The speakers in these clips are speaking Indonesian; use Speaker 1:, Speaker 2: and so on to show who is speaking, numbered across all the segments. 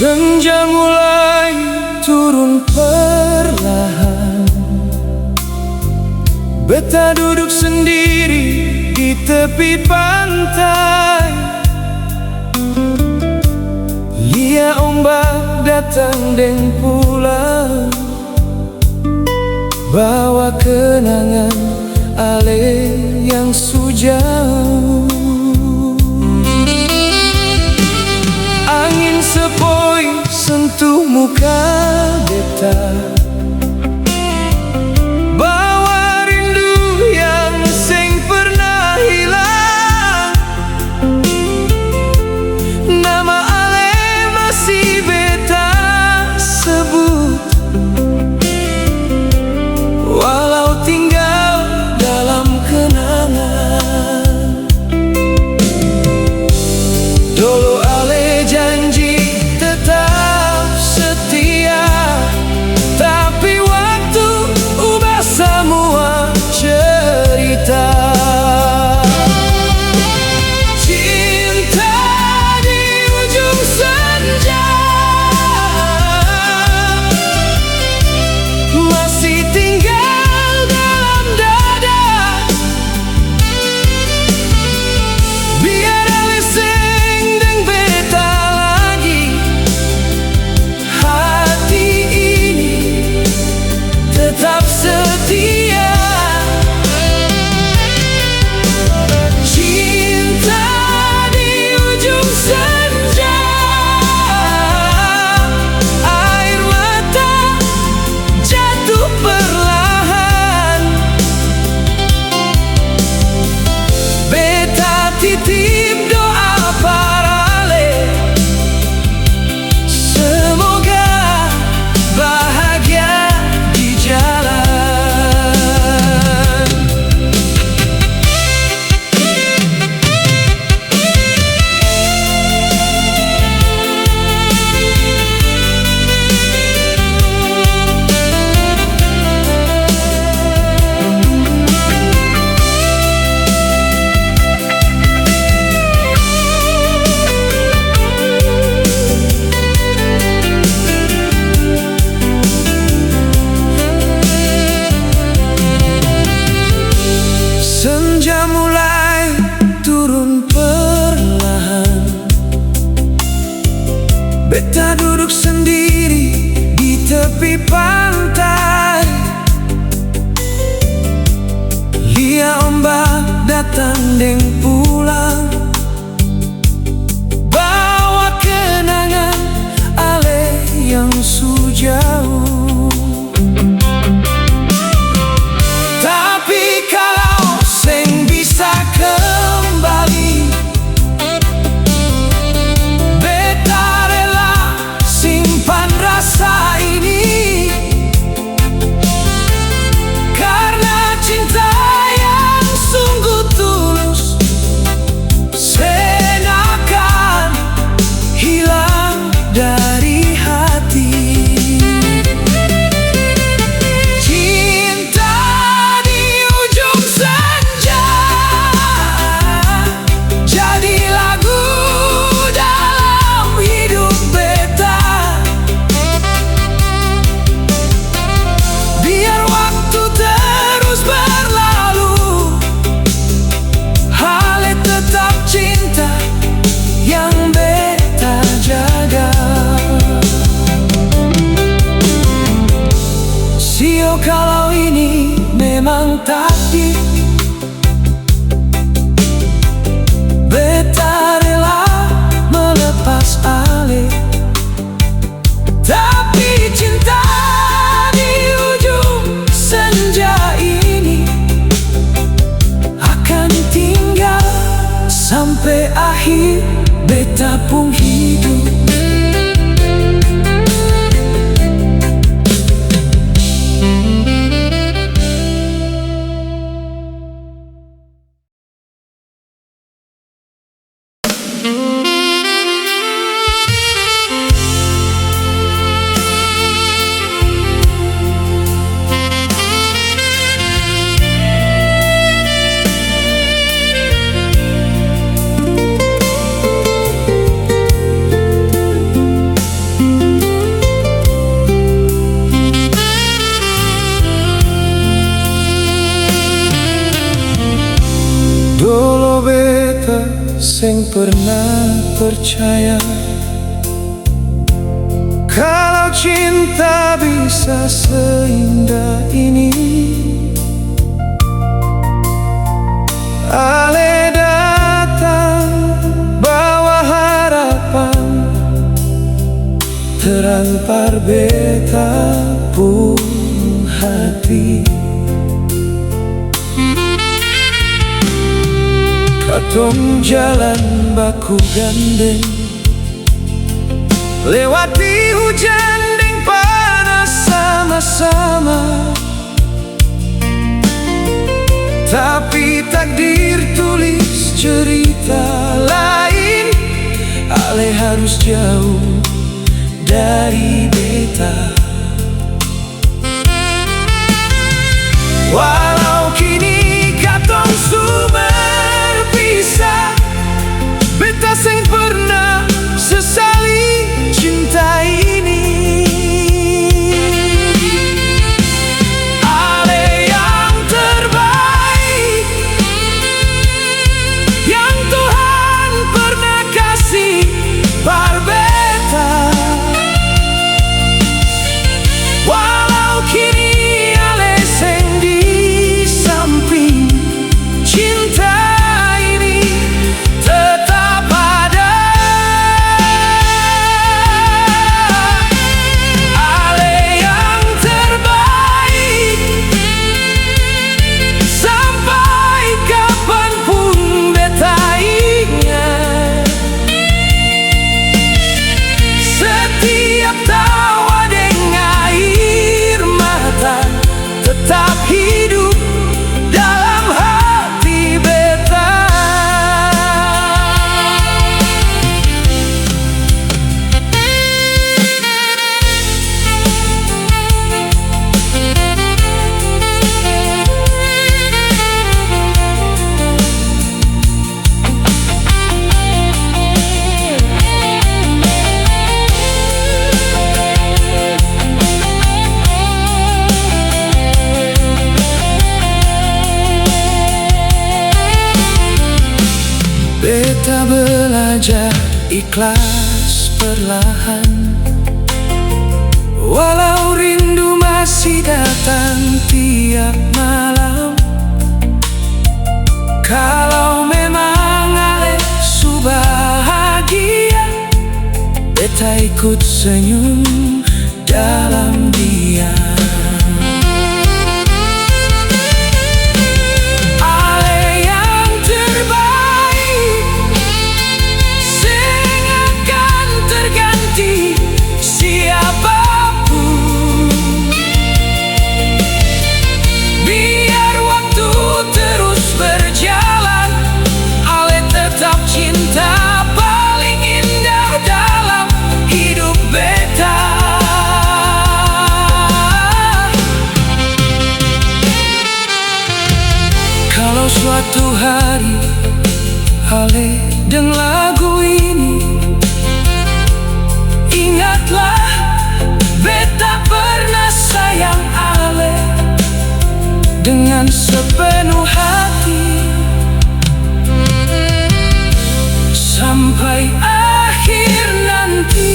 Speaker 1: Senja mulai turun perlahan, beta duduk sendiri di tepi pantai. Lia ombak datang dan pulang, bawa kenangan ale yang sujauh. Angin sepoi sentuh muka beta, bawa rindu yang seng pernah hilang. Nama ale masih beta sebut, walau tinggal dalam kenangan. Dulu ale janji tetap setia, tapi waktu ubah semua cerita. Cinta di ujung senja masih tinggal dalam dada. Biar ale seng deng beta lagi, hati ini tetap setia. Cinta di ujung senja, air mata jatuh perlahan. Beta titip doa parale, semoga bahagia di jalan. Senja mulai turun perlahan, beta duduk sendiri di tepi pantai. Lia ombak datang dan pulang, bawa kenangan ale yang sujauh. Tapi kalau seng bisa kembali, beta rela simpan rasa ini, karena cinta yang sungguh tulus pernah percaya kalau cinta bisa seindah ini. Ale datang bawa harapan, terangpar beta pun hati. Katong jalan baku gandeng, lewati hujan deng panas sama-sama. Tapi takdir tulis cerita lain, ale harus jauh dari beta. Walau kini katong su berpisah, beta seng pernah sesali cinta ini. Ale yang terbaik yang Tuhan pernah kasih par beta. Walau kini ale seng di samping, cinta ini tetap ada. Ale yang terbaik, sampai kapanpun beta ingat. Setiap tawa deng air mata tetap hidup dalam hati beta. Beta belajar ikhlas perlahan, walau rindu masih datang tiap malam. Kalau memang ale su bahagia, beta ikut senyum dalam diam. Cinta paling indah dalam hidup beta. Kalau suatu hari ale deng lagu ini, ingatlah beta pernah sayang ale dengan sepenuh hati. Sampai akhir nanti.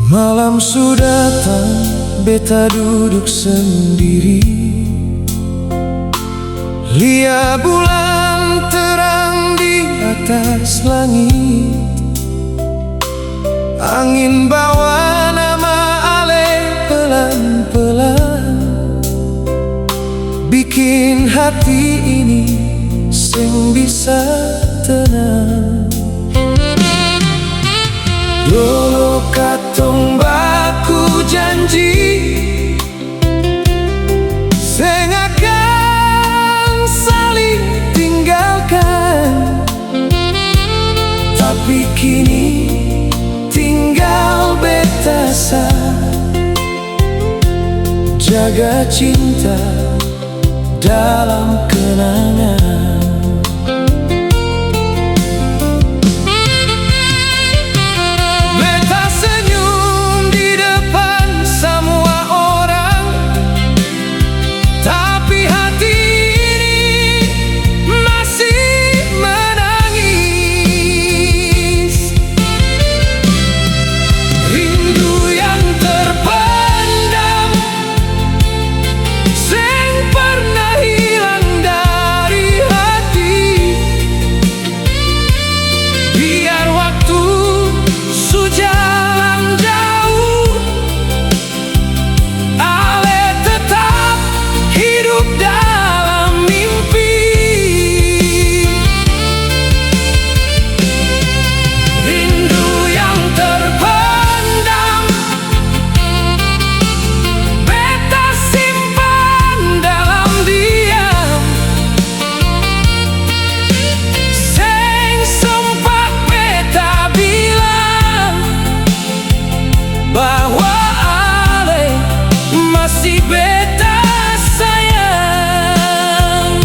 Speaker 1: Malam sudah datang, beta duduk sendiri. Lihat bulan terang di atas langit. Angin bawa nama ale pelan-pelan, bikin hati ini sing bisa tenang. jaga cinta dalam kenangan. Beta senyum di depan semua orang, tapi hati ini masih menangis. Rindu yang terpendam sing pernah hilang dari hati. Biar waktu sujalan jauh, ale tetap hidup dalam mimpi. Rindu yang terpendam beta simpan dalam diam. Sing sempat beta bilang bahwa ale masih beta sayang.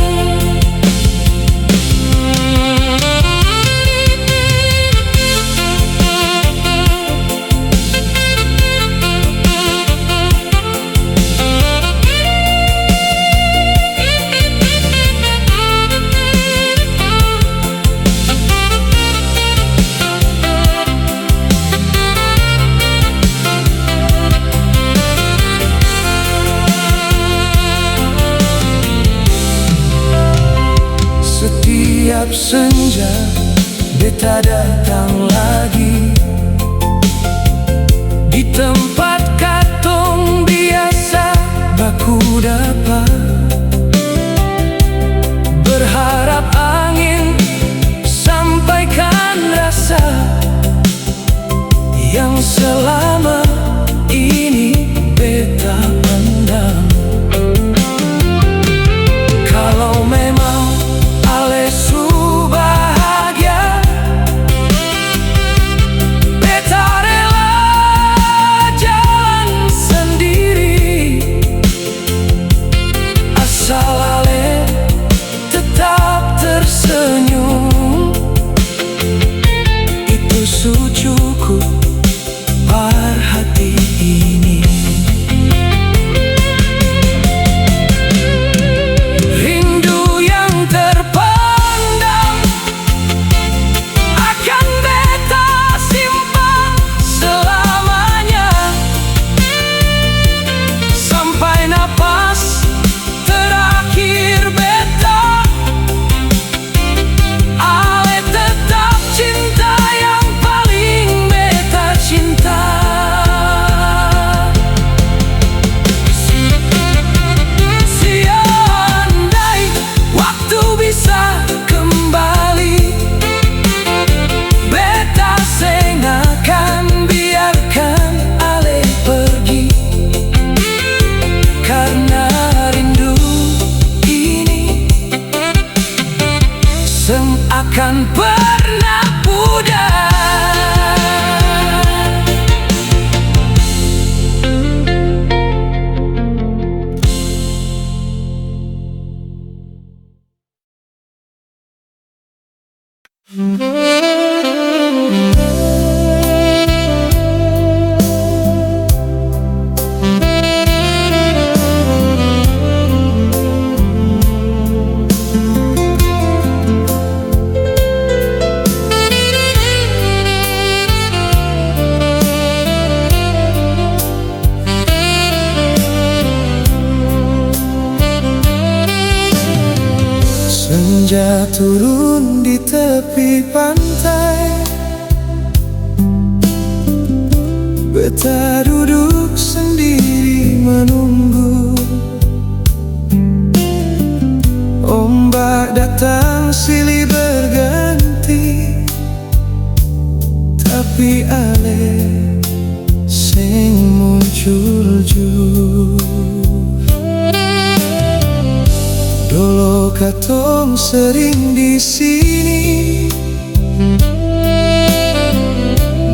Speaker 1: Setiap senja beta datang lagi di tempat katong biasa baku dapat. Berharap angin sampaikan rasa yang selama ini beta pendam. Kalau memang ale su bahagia, beta rela jalan sendiri, asal ale tetap tersenyum. Itu su cukup par hati ini. Rindu yang terpendam akan beta simpan selamanya, sampai napas terakhir beta. Ale tetap cinta yang paling beta cinta. Seandai waktu bisa kembali, beta seng akan biarkan ale pergi. Karena rindu ini seng akan pernah pudar. Senja turun di tepi pantai, beta duduk sendiri menunggu. Ombak datang silih berganti, tapi ale sing muncul jujur. Dulu katong sering di sini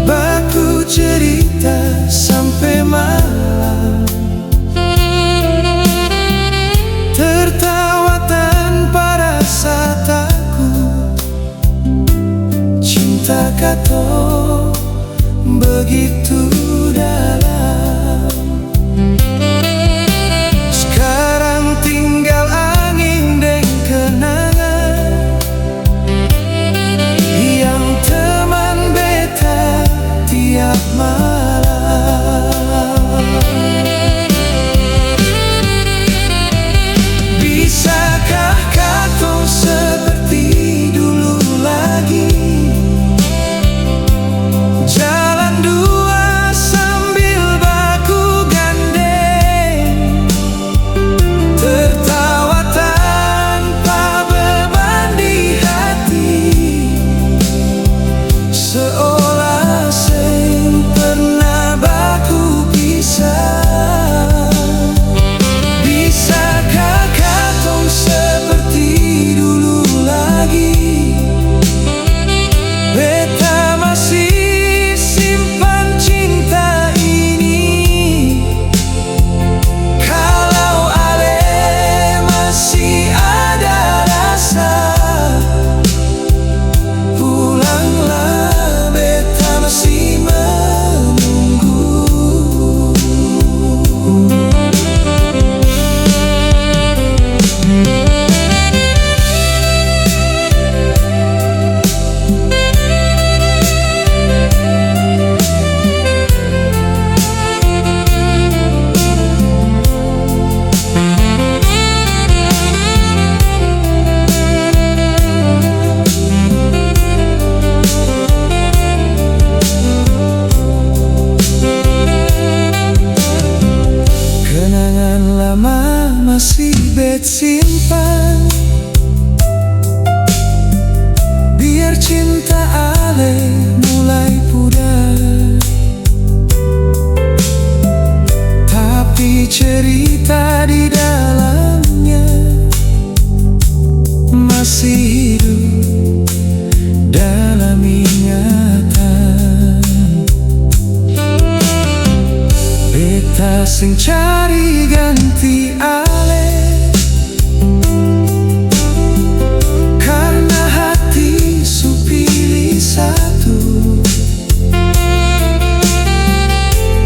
Speaker 1: baku cerita sampai malam. bet simpan, biar cinta ale mulai pudar. Tapi cerita di dalamnya masih hidup dalam ingatan. Beta sing cari ganti ale, karena hati su pilih satu.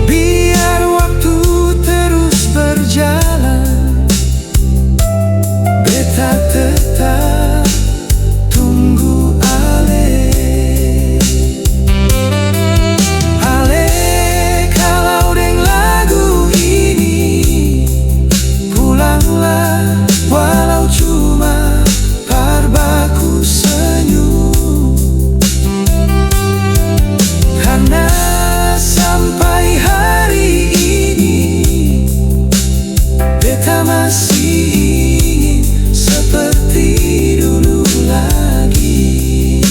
Speaker 1: Biar waktu terus berjalan, beta tetap tunggu ale. Ale kalau deng lagu ini, pulanglah walau cuma parbaku senyum. Karena sampai hari ini beta masih ingin seperti dulu lagi.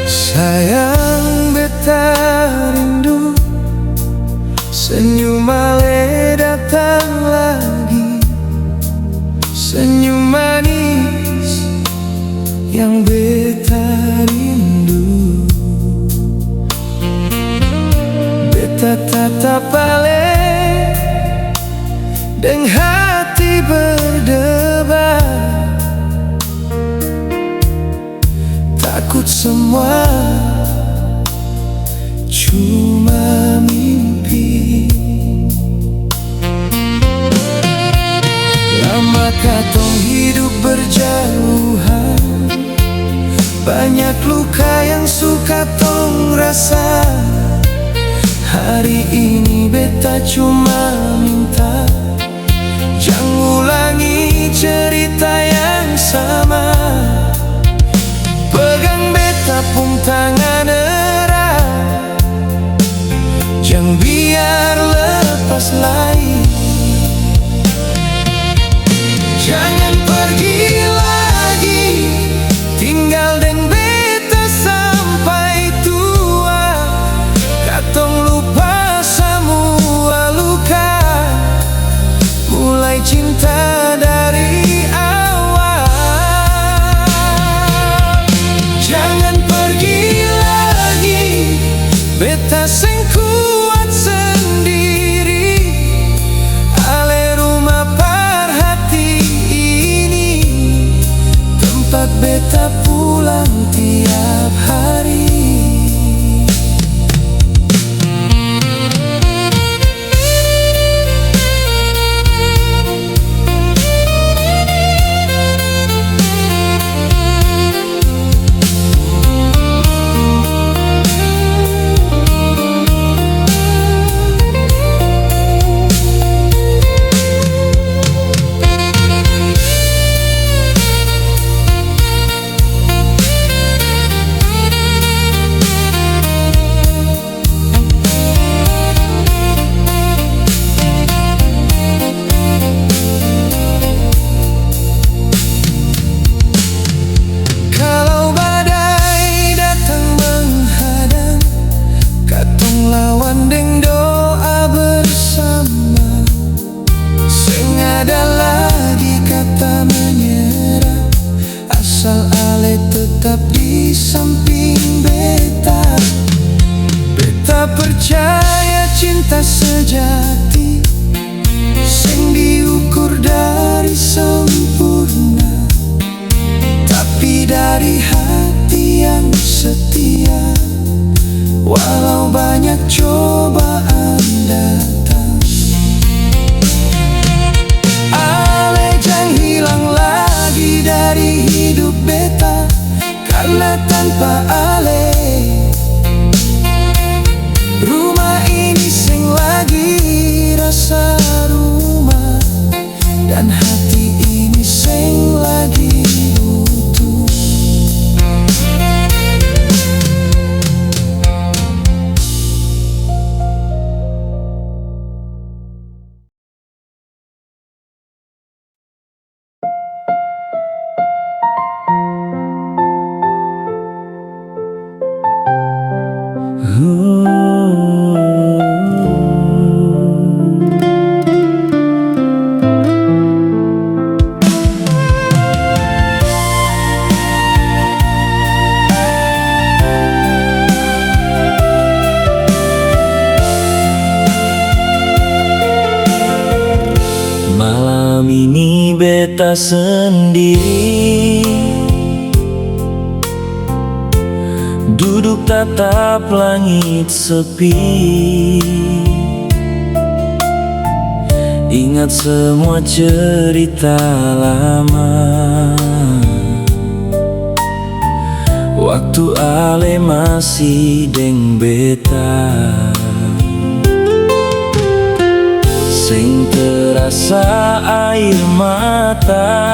Speaker 1: Sayang beta rindu, senyum ale datang lagi. Senyum manis yang beta rindu. Beta tatap ale deng hati berdebar. Takut semua cuma mimpi. Lama katong hidup berjauhan, banyak luka yang suka tong rasa. Hari ini beta cuma minta, jangan ulangi cerita yang sama. Pegang beta pung tangan erat, jangan biar lepas lagi. Jangan pergi lagi, tinggal deng beta sampai tua. Katong lupa semua luka, mulai cinta dari awal. Jangan pergi lagi, beta sing kuat sendiri. Ale rumah parhati ini, tempat beta pulang tiap hari. Tetap di samping beta. Beta percaya cinta sejati sing diukur dari sempurna, tapi dari hati yang setia. Walau banyak coba tanpa ale. Rumah ini sing lagi rasa rumah, dan hati ini sing lagi butuh.
Speaker 2: Malam ini beta sendiri, duduk tatap langit sepi. Ingat semua cerita lama, waktu ale masih deng beta. Sing terasa air mata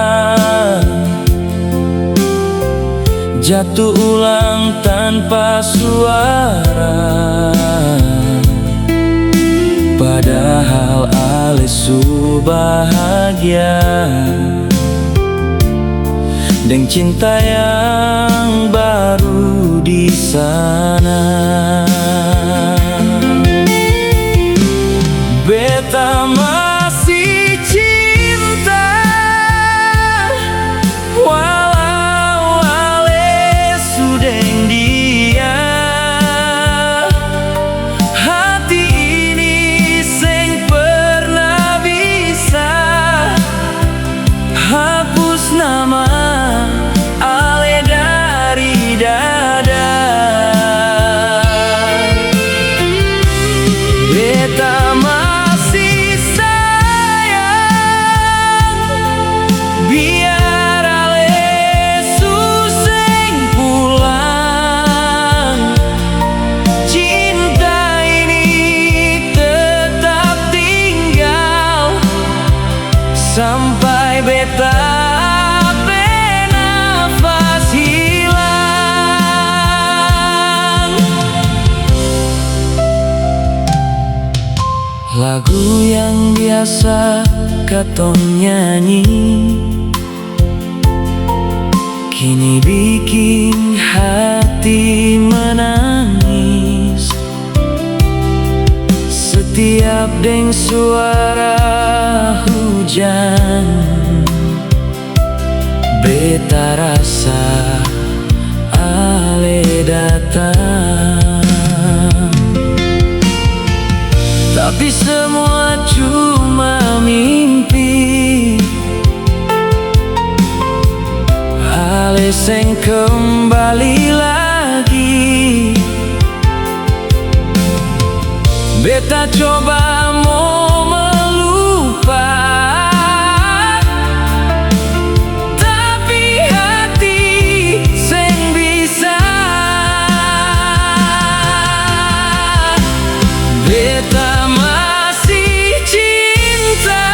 Speaker 2: jatuh ulang tanpa suara, padahal ale su bahagia deng cinta yang baru di sana. Beta masih cinta walau ale sudeng dia. Hati ini seng pernah bisa hapus nama ale dari dada. Beta biar ale suseng pulang, cinta ini tetap tinggal sampai beta bernafas hilang. Lagu yang biasa katong nyanyi kini bikin hati menangis. Setiap deng suara hujan, beta rasa ale datang. Tapi semua cuma mimpi, ale seng kembali lagi. Beta coba mau melupa, tapi hati seng bisa. Beta masih cinta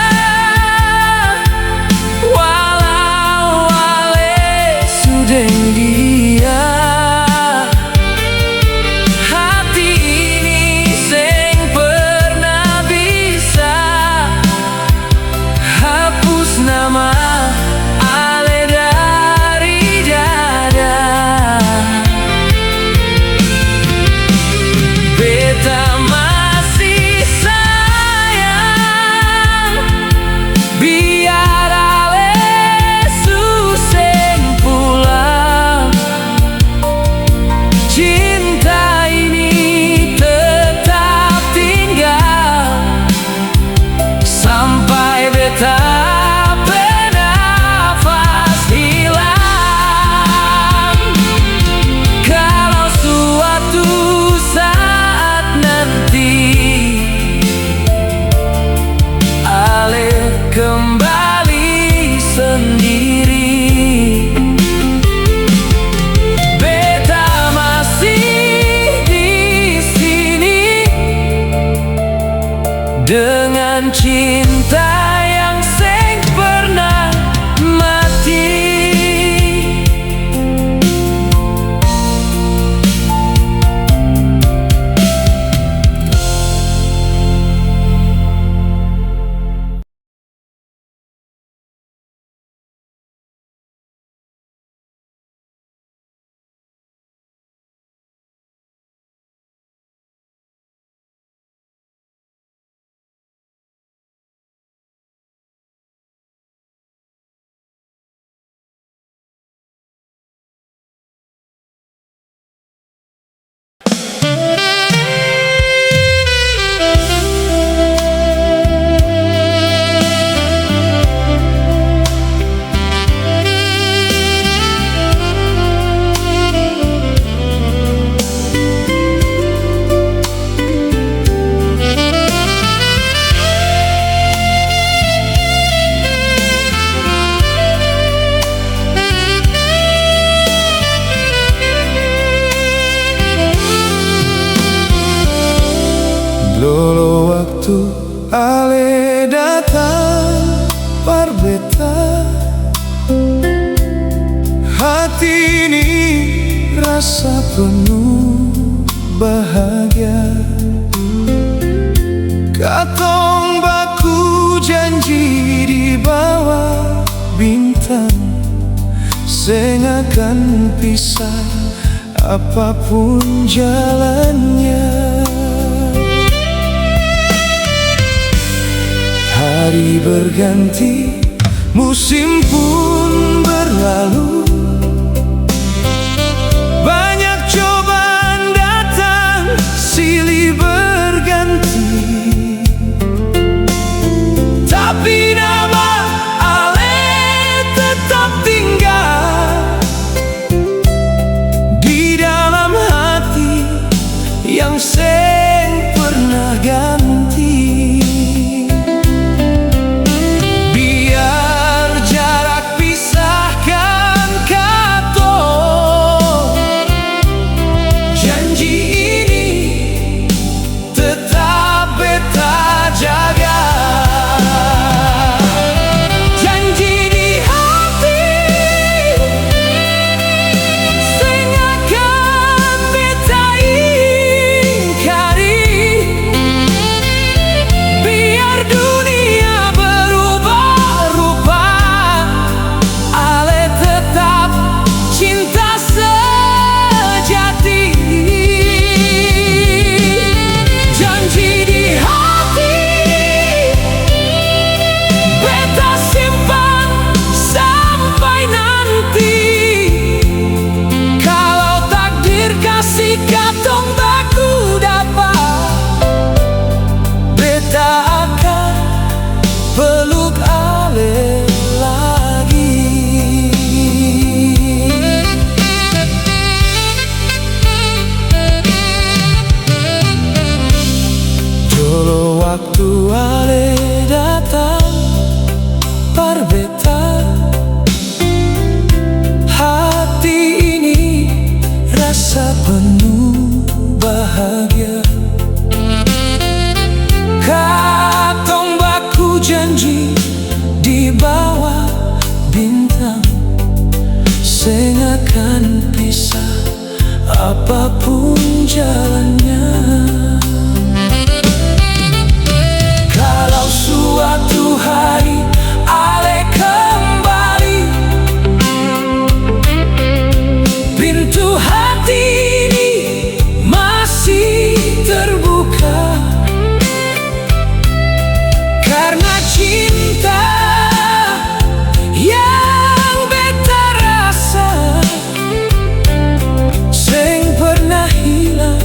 Speaker 2: walau ale sudeng dia. Hati ini seng pernah cinta yang sing pernah mati.
Speaker 1: Lolo waktu ale datang parbeta, hati ini rasa penuh bahagia. Katong baku janji di bawah bintang, seng akan pisah apapun jalannya. Hari berganti, musim pun berlalu, banyak cobaan datang silih berganti, tapi nama ale tetap tinggal di dalam hati yang seng pernah ganti. Waktu ale datang parbeta, hati ini rasa penuh bahagia. Katong baku janji di bawah bintang, seng akan pisah apapun jalannya. Kalau suatu hari ale kembali, pintu hati ini masih terbuka, karena cinta yang beta rasa seng pernah hilang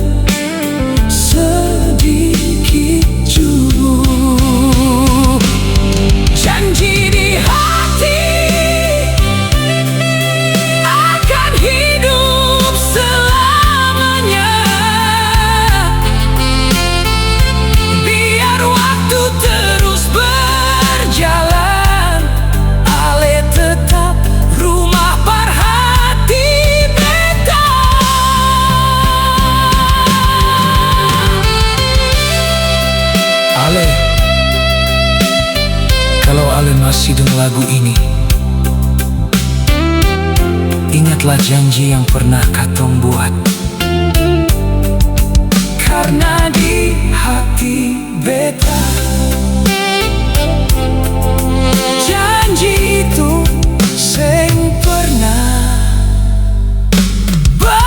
Speaker 1: kasih dengan lagu ini. Ingatlah janji yang pernah katong buat, karena di hati beta janji itu seng pernah berubah.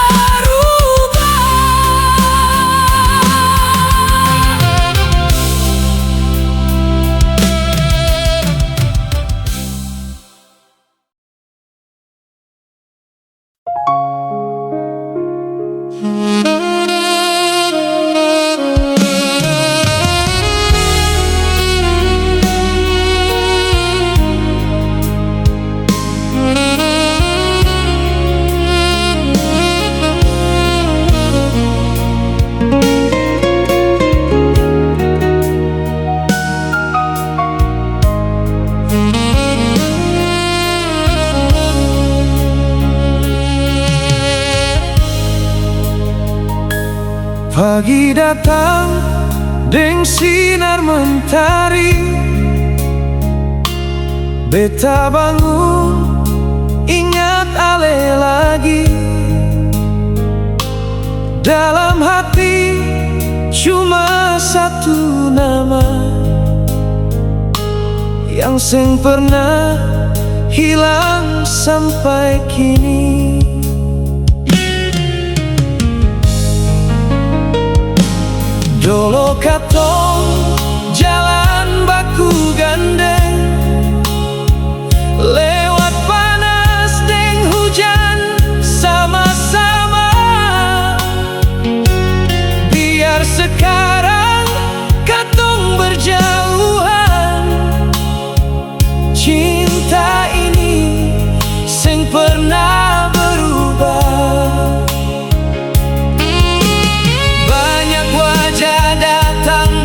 Speaker 1: Pagi datang deng sinar mentari, beta bangun ingat ale lagi. Dalam hati cuma satu nama yang seng pernah hilang sampai kini. Dolo katong jalan baku gandeng, lewat panas deng hujan sama-sama. Biar sekarang katong berjauhan, cinta ini seng pernah berubah. Banyak wajah datang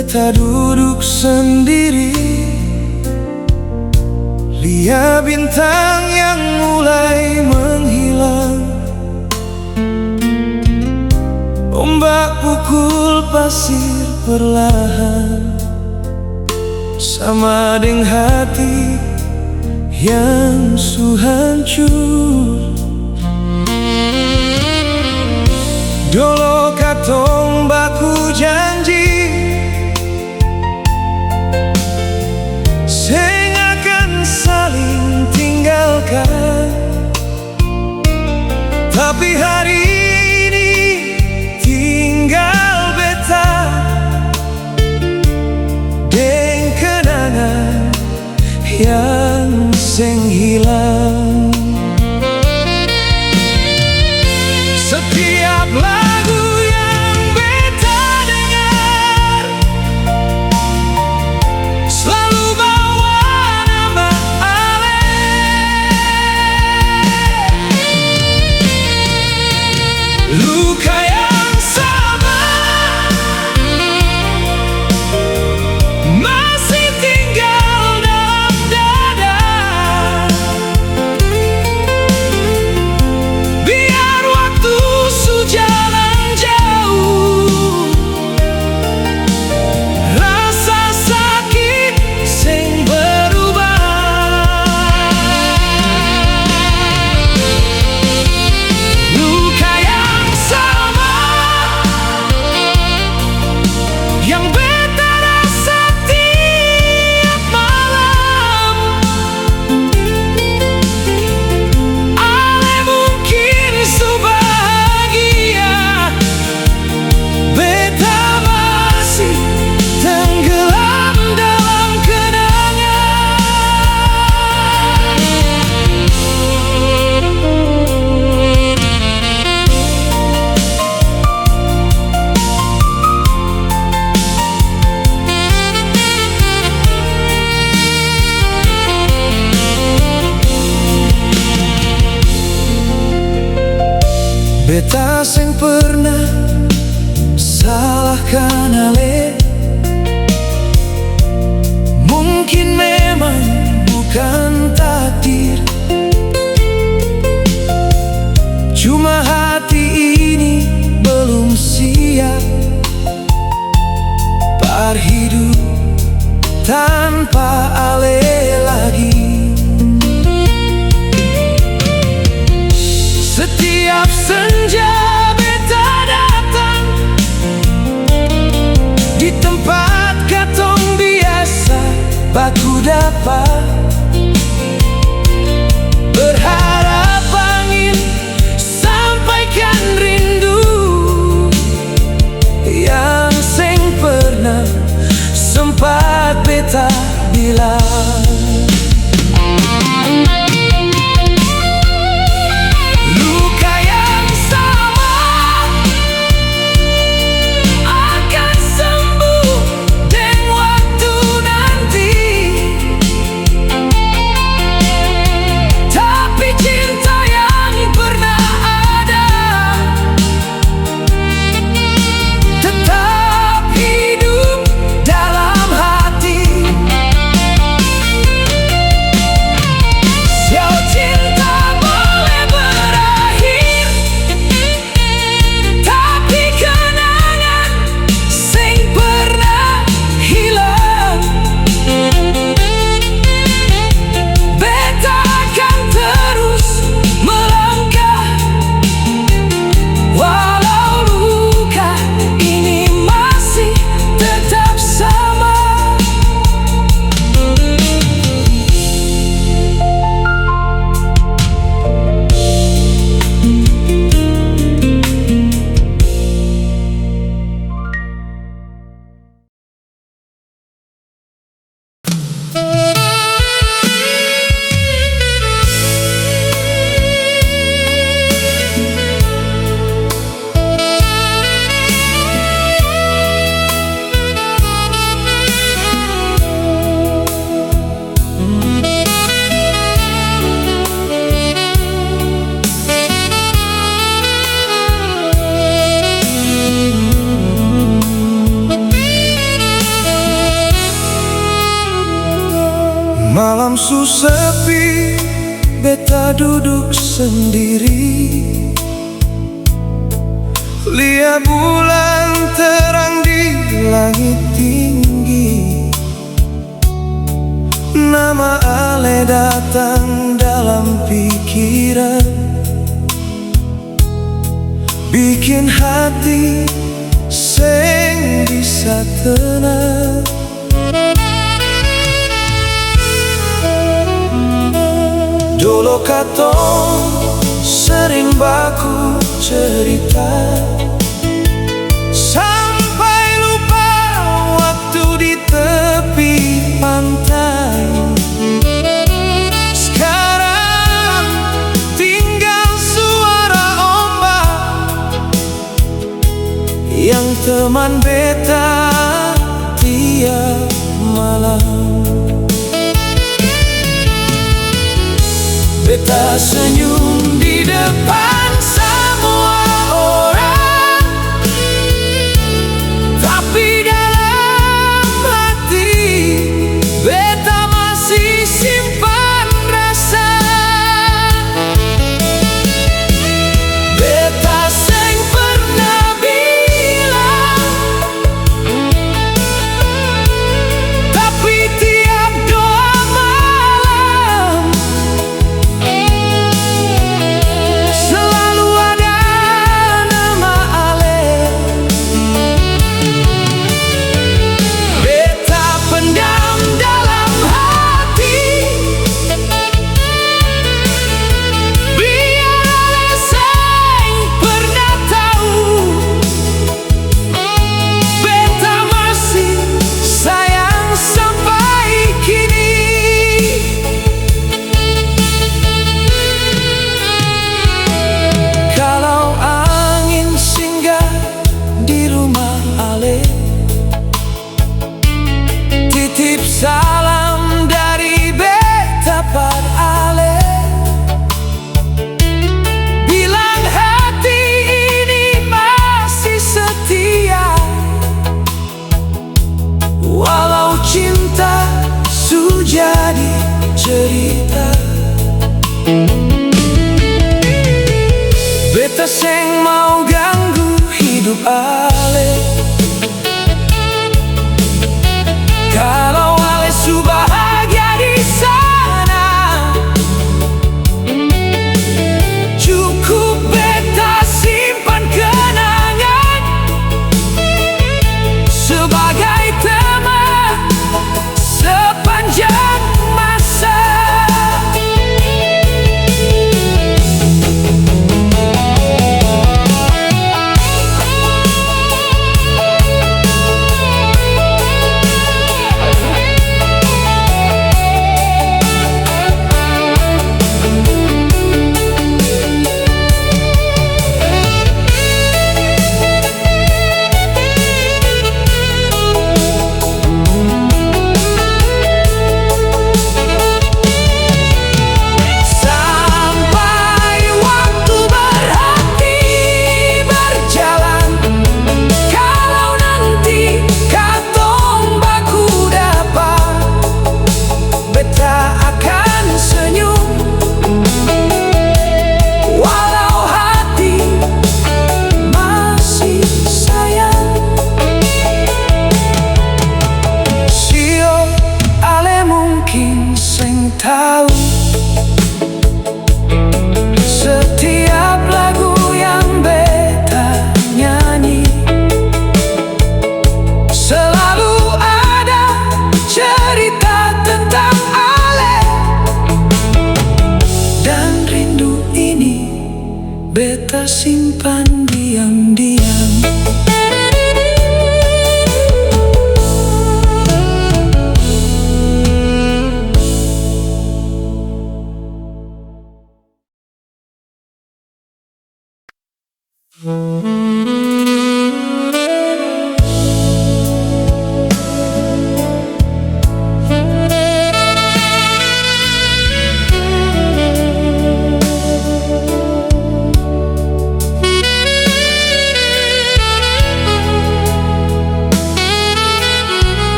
Speaker 1: beta duduk sendiri, lihat bintang yang mulai menghilang. Ombak pukul pasir perlahan, sama dengan hati yang su hancur. Dolo katong baku janji, seng akan saling tinggalkan. Tapi hari ini tinggal beta deng kenangan yang seng hilang. Setiap lagu yang beta dengar selalu bawa nama Ale. Luka yang sama masih tinggal dalam dada. Biar waktu jalan jauh, rasa sakit seng berubah. Luka yang sama yang beta rasa tiap malam. Ale mungkin bahagia, beta masih tenggelam dalam kenangan. Beta seng pernah salahkan Ale. Mungkin memang bukan takdir, cuma hati ini belum siap berhidup tanpa Ale lagi. Setiap senja beta datang di tempat katong biasa baku dapat, berharap angin sampaikan rindu yang seng pernah sempat beta bilang. Luka yang sama akan sembuh dengan waktu nanti. Waktu sepi, beta duduk sendiri, lihat bulan terang di langit tinggi. Nama Ale datang dalam pikiran, bikin hati seng bisa tenang. Dulu katong sering baku cerita, sampai lupa waktu di tepi pantai. Sekarang tinggal suara ombak yang teman beta tiap malam. Beta senyum di depan semua orang, tapi dalam hati beta masih simpan rasa. Beta seng pernah bilang, tapi tiap doa malam selalu ada nama Ale. Beta pendam dalam hati, biar Ale seng pernah tahu, beta masih sayang sampai kini. Kalau angin singgah di rumah Ale, titip salam dari beta pad Ale. Bilang hati ini masih setia, walau cinta sudah jadi cerita. Beta seng mau ganggu hidup Ale. Kalau Ale su bahagia di sana, cukup beta simpan kenangan sebagai teman sepanjang masa. Sampai waktu berhenti berjalan, kalau nanti katong baku dapat, beta akan senyum, walau hati masih sayang. Sio Ale mungkin seng tahu, setiap lagu yang beta nyanyi selalu ada cerita tentang Ale. Dan rindu ini beta simpan diam-diam.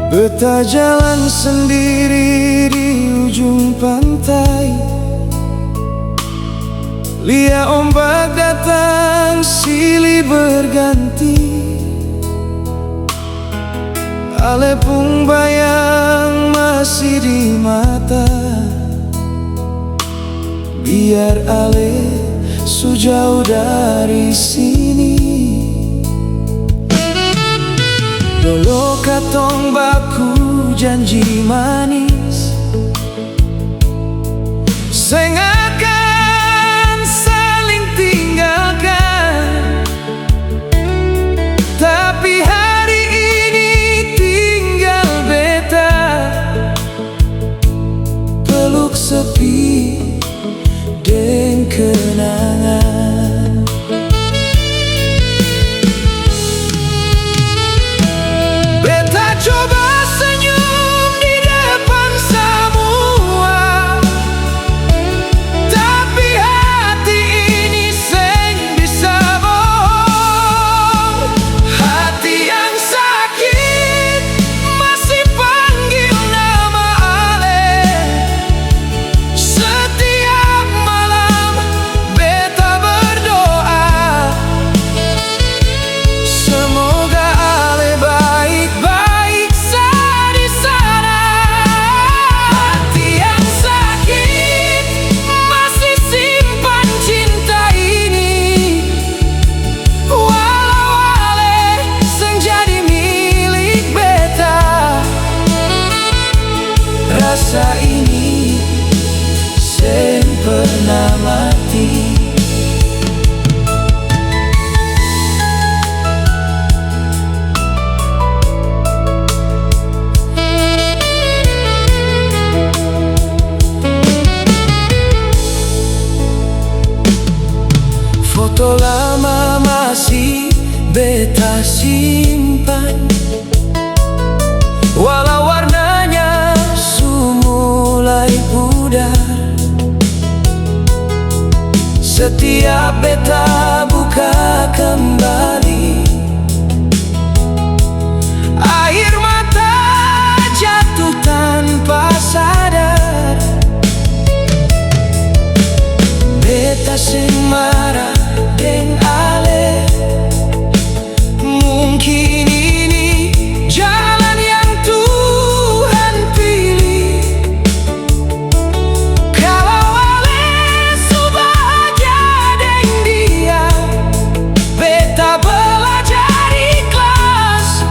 Speaker 1: Beta jalan sendiri di ujung pantai, lihat ombak datang silih berganti. Alepung bayang masih di mata, biar ale sejauh dari sini. Dolo katong baku janji manis, sing akan saling tinggalkan. Tapi hari ini tinggal beta, peluk sepi dan kenangan. Beta coba senyum di depan semua, tapi hati ini seng bisa bohong. Hati yang sakit masih panggil nama ale. Setiap malam beta berdoa, semoga ale baik-baik saja di sana. Hati yang sakit masih simpan cinta ini, walau ale seng jadi milik beta. Rasa ini seng pernah mati. Foto lama masih beta simpan, walau warnanya mulai pudar. Setiap beta buka kembali, air mata jatuh tanpa sadar. Beta sing marah deng ale, mungkin ini jalan yang Tuhan pilih. Kalau ale subahagia deng dia, beta belajar ikhlas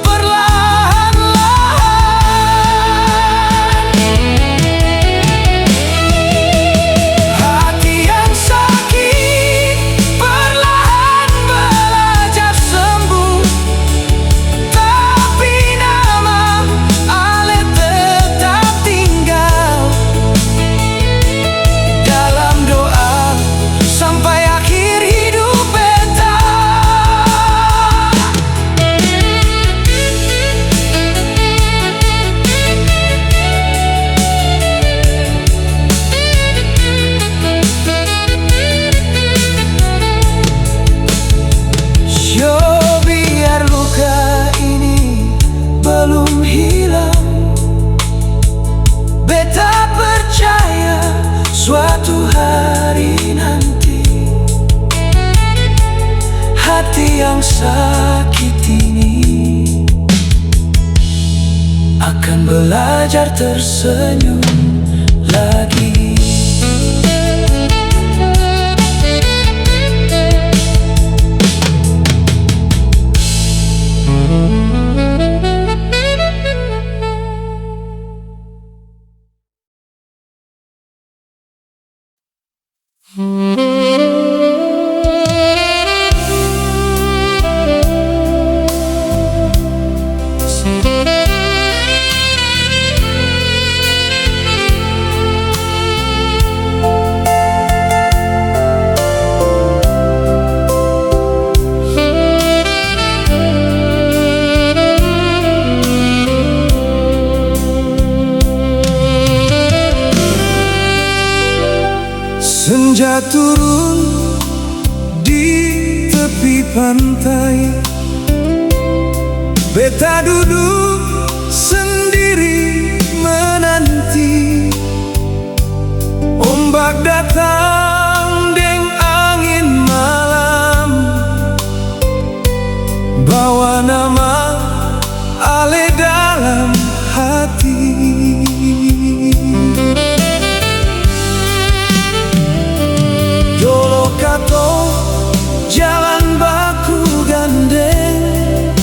Speaker 1: perlahan-lahan. Hati yang sakit perlahan belajar sembuh, tapi nama ale tetap tinggal dalam doa sampai akhir hidup beta. Yo, biar luka ini belum hilang, beta percaya suatu hari nanti hati yang sakit ini akan belajar tersenyum lagi. Senja turun di tepi pantai, beta duduk bawa nama Ale dalam hati. Dolo kato jalan baku gandeng,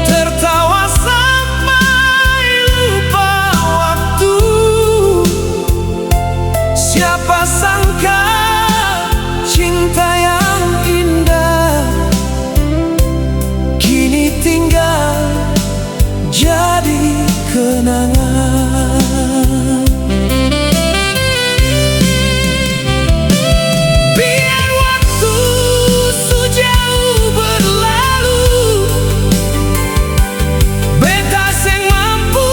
Speaker 1: tertawa sampai lupa waktu. Siapa sangka cinta yang indah kini tinggal jadi kenangan. Biar waktu sejauh berlalu, beta seng mampu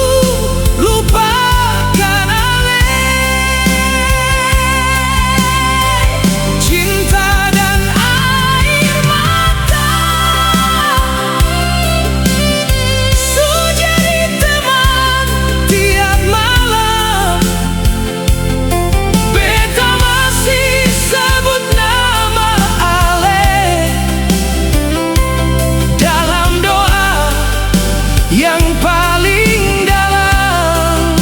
Speaker 1: lupakan Ale. Cinta dan air mata su jadi teman tiap malam. Beta masih sebut nama Ale dalam doa yang paling dalam.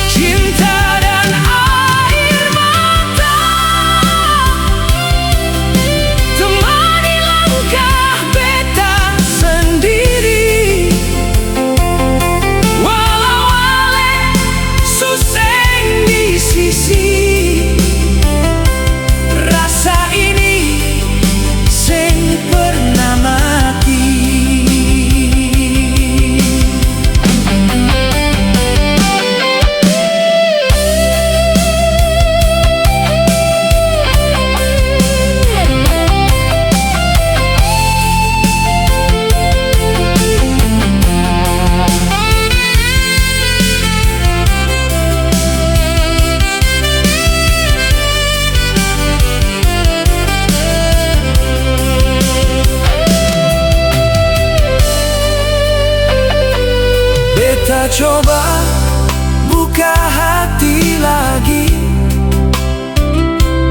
Speaker 1: Cinta dan air mata temani langkah beta sendiri. Walau Ale suseng di sisi, rasa ini seng pernah mati. Beta coba buka hati lagi,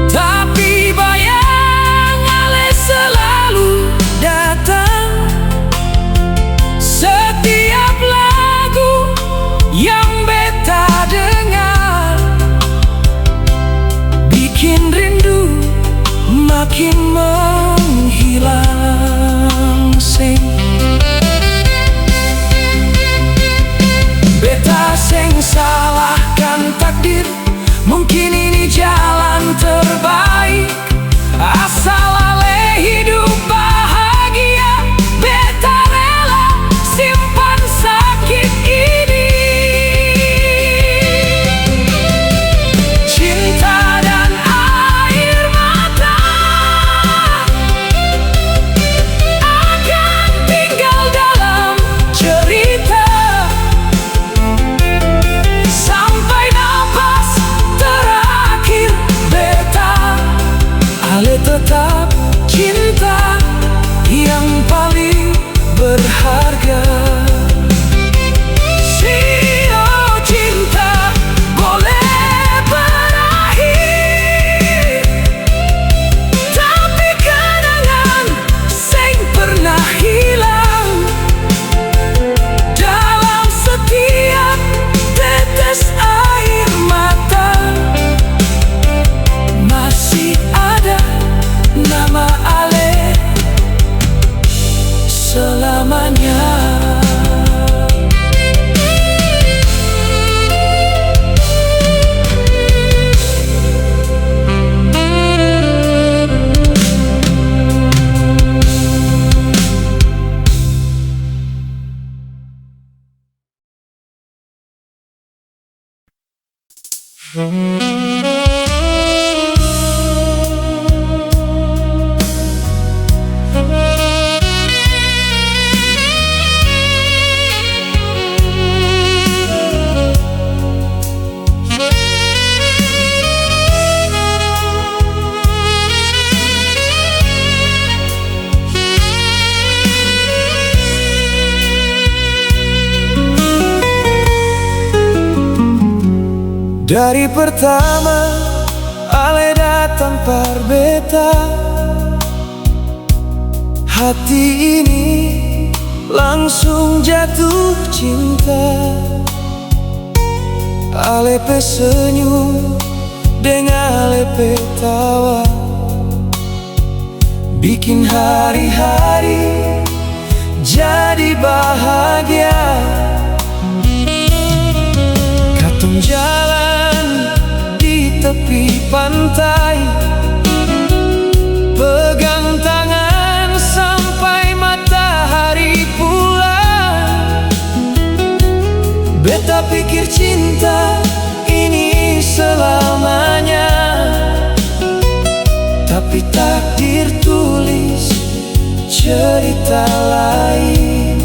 Speaker 1: tapi bayang Ale selalu datang. Setiap lagu yang beta dengar bikin rindu makin menghilang. Sing beta seng salahkan takdir, mungkin ini jalan terbaik. Asal Ale hidup bahagia, beta rela simpan sakit ini. Cinta dan air mata akan tinggal dalam cerita sampai nafas terakhir beta. Ale tetap cinta yang paling berharga. Sio cinta boleh berakhir, tapi kenangan seng pernah hilang. Dalam setiap tetes air mata masih ada nama Ale selamanya. Dari pertama Ale datang par beta, Hati ini langsung jatuh cinta. Alepe senyum dengan alepe tawa, bikin hari-hari jadi bahagia. Katong jalan di tepi pantai, pegang tangan sampai matahari pulang. Beta pikir cinta ini selamanya, tapi takdir tulis cerita lain.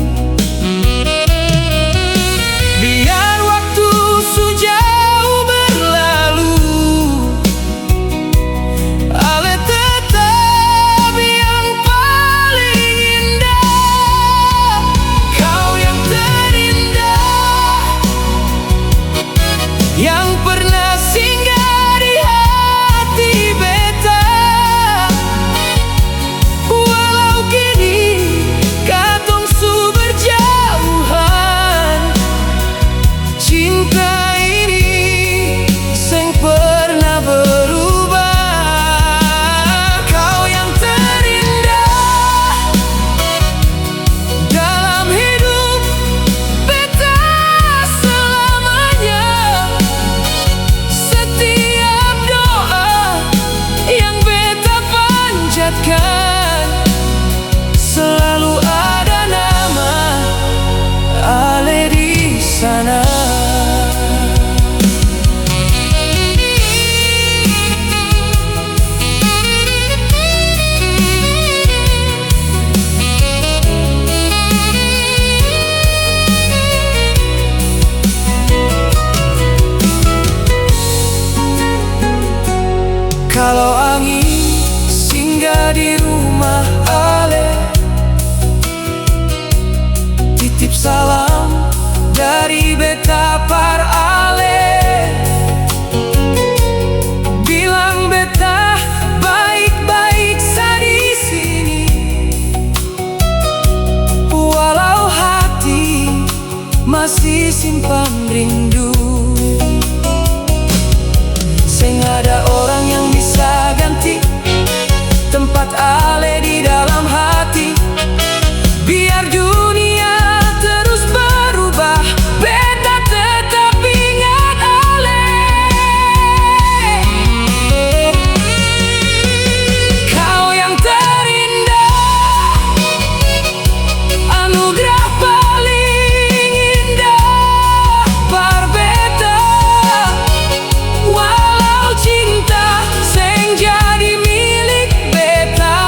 Speaker 1: Biar waktu sejauh berlalu, ale tetap yang paling indah. Kau yang terindah, yang pernah singgah di hati beta. Walau kini katong su berjauhan, cinta ini seng pernah berubah. Kau yang terindah dalam hidup beta selamanya. Setiap doa yang beta panjatkan, selalu ada nama ale di sana. Kalau angin singgah di rumah ale, titip salam dari beta par ale. Bilang beta baik-baik sa di sini, walau hati masih simpan rindu. Seng ada orang yang bisa ganti tempat ale di dalam hati. Biar dunia terus berubah, beta tetap ingat ale. Kau yang terindah, anugerah paling indah par beta. Walau cinta seng jadi milik beta,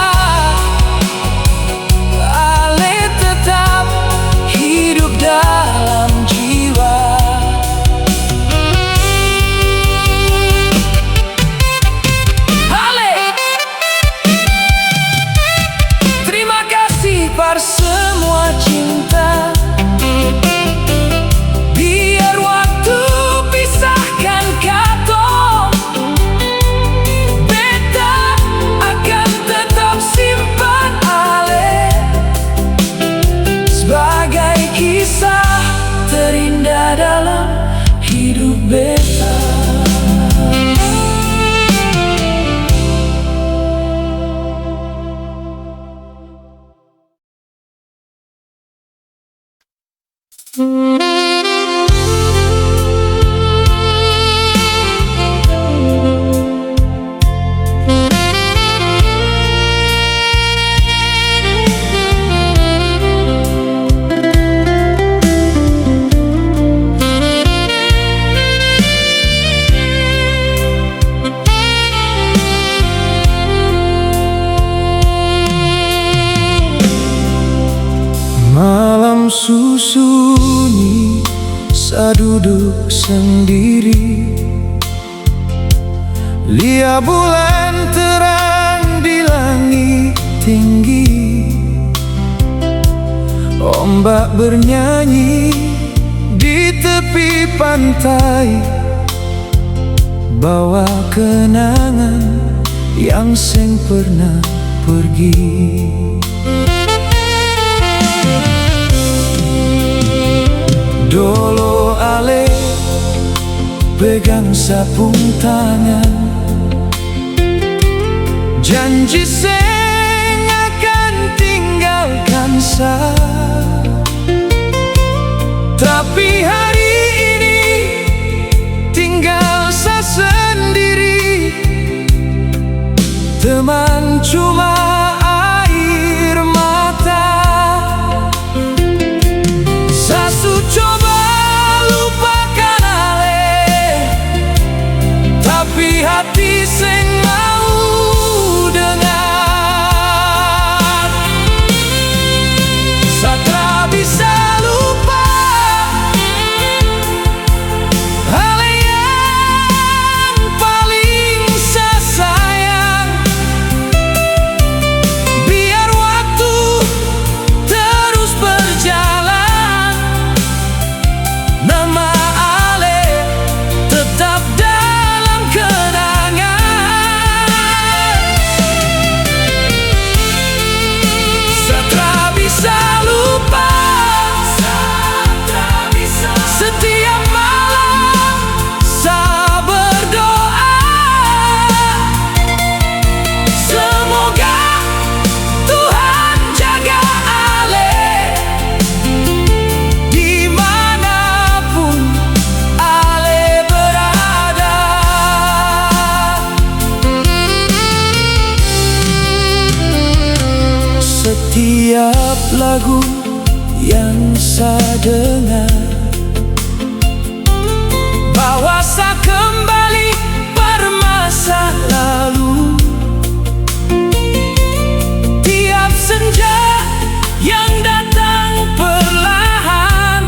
Speaker 1: ale tetap hidup dalam jiwa. Ale, terima kasih par semua cinta. Biar waktu pisahkan katong, beta akan tetap simpan ale sebagai kisah terindah dalam hidup beta. Malam sunyi, saya duduk sendiri, lihat bulan terang di langit tinggi. Ombak bernyanyi di tepi pantai, bawa kenangan yang seng pernah pergi. pegang sapung tangan, janji sing akan tinggalkan sa. Tapi hari ini tinggal sa sendiri, teman cuma air mata. Sasu coba lupakan ale, tapi hati sing mau dengar. Satra bisa lupa hal yang paling saya sayang. Biar waktu terus berjalan, nama ale tetap dalam kenangan. Satra bisa lupa setiap malam sa berdoa, semoga Tuhan jaga ale dimanapun ale berada. Setiap lagu yang saya dengar bawa saya kembali bermasa lalu. Tiap senja yang datang perlahan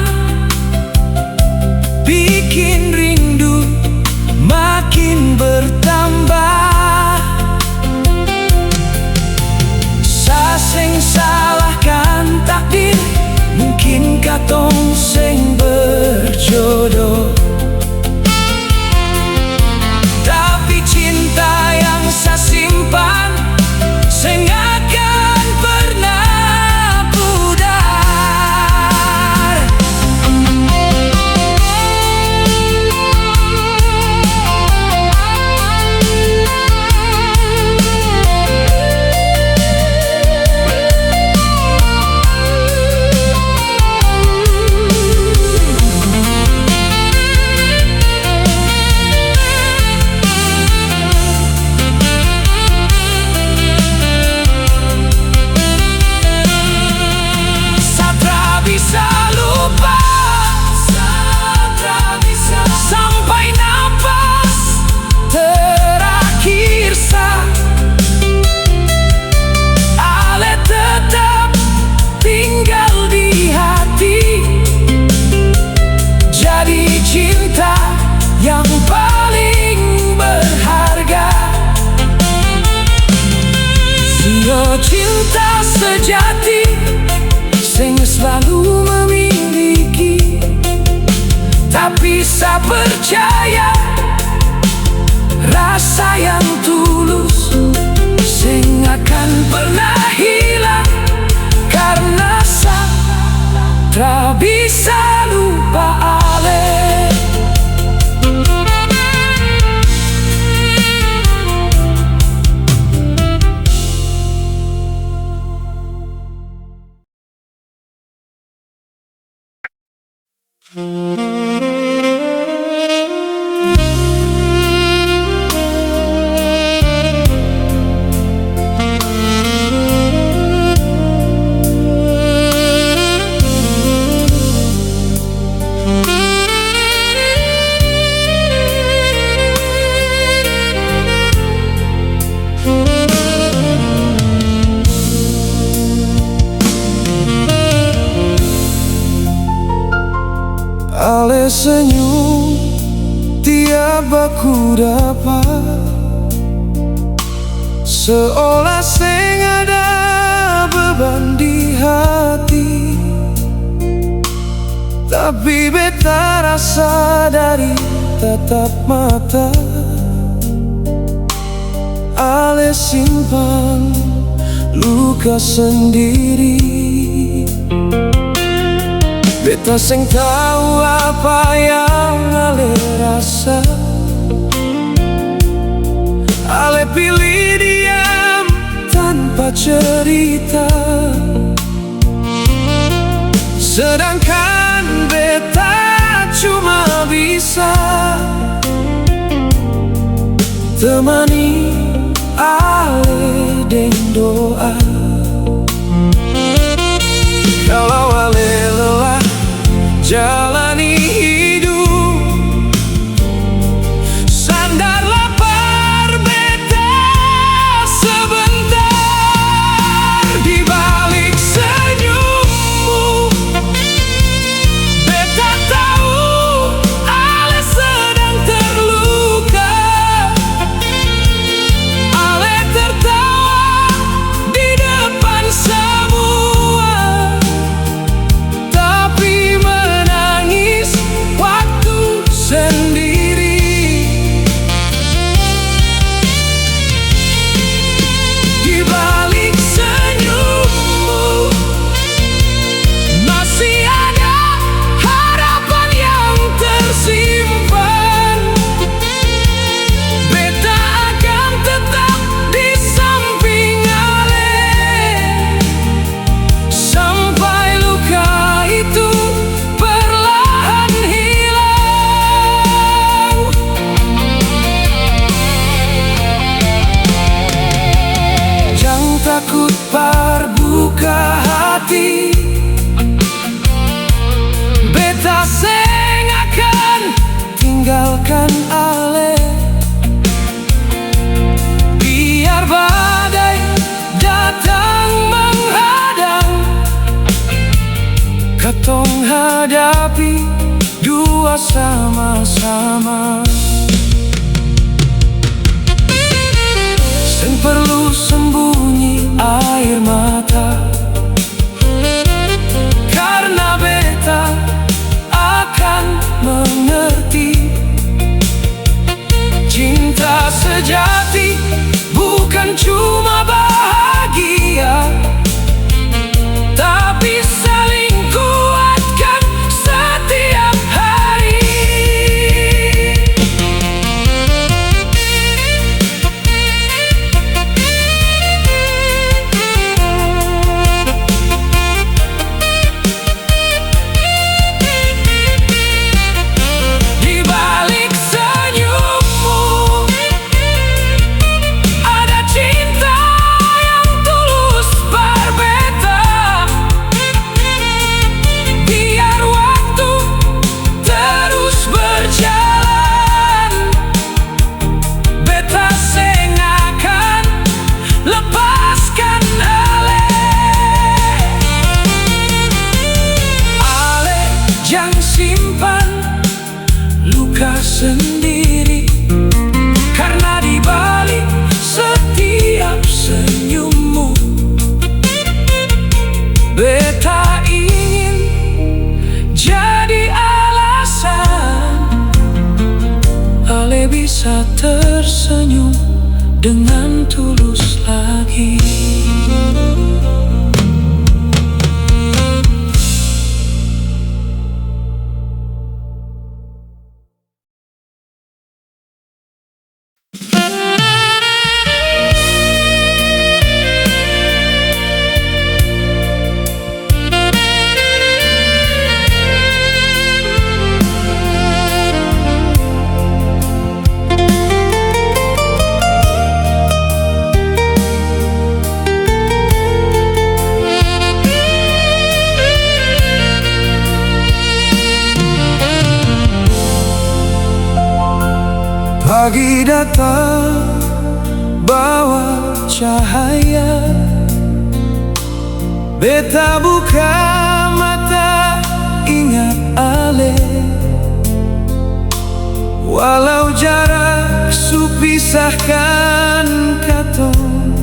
Speaker 1: bikin rindu makin bertambah. Sa sing salahkan takdir, mungkin katong sing berjodoh. Tapi cinta yang saya simpan sing akan pernah pudar. Satra bisa lupa sampai napas terakhir sa. Ale tetap tinggal di hati, jadi cinta yang paling berharga. Sio cinta sejati sing selalu memiliki, tapi saya percaya rasa yang tulus sing akan pernah hilang, karena saya bisa lupa ale. Ale senyum tiap aku dapat, seolah sing ada beban di hati. Tapi beta rasa dari tatap mata, ale simpan luka sendiri. Beta sing tahu apa yang ale rasa. Ale pilih diam tanpa cerita, sedangkan beta cuma bisa temani ale deng doa. Kalau ale lelah jalani hidup, sandarlah beta sebentar. Di balik senyummu, beta tahu ale sedang terluka. Ale tertawa di depan semua, tapi menangis waktu sendiri. Di balik senyummu masih ada harapan yang tersimpan. Beta akan tetap di samping ale sampai luka itu perlahan hilang. Jangan takut par buka hati, beta seng akan tinggalkan ale. Biar badai datang menghadang, katong hadapi dua sama-sama. Seng perlu sembunyi air mata, karena beta akan mengerti. Cinta sejati bukan cuma bahagia, tapi saling kuatkan setiap hari. Di balik senyummu ada cinta yang tulus berbeta. Biar waktu terus berjalan, beta seng akan lepaskan ale. Ale jangan simpan luka sendiri, karena di balik setiap senyummu beta ingin jadi alasan ale bisa tersenyum dengan tulus lagi. Pagi datang bawa cahaya, beta buka mata ingat ale. Walau jarak su pisahkan katong,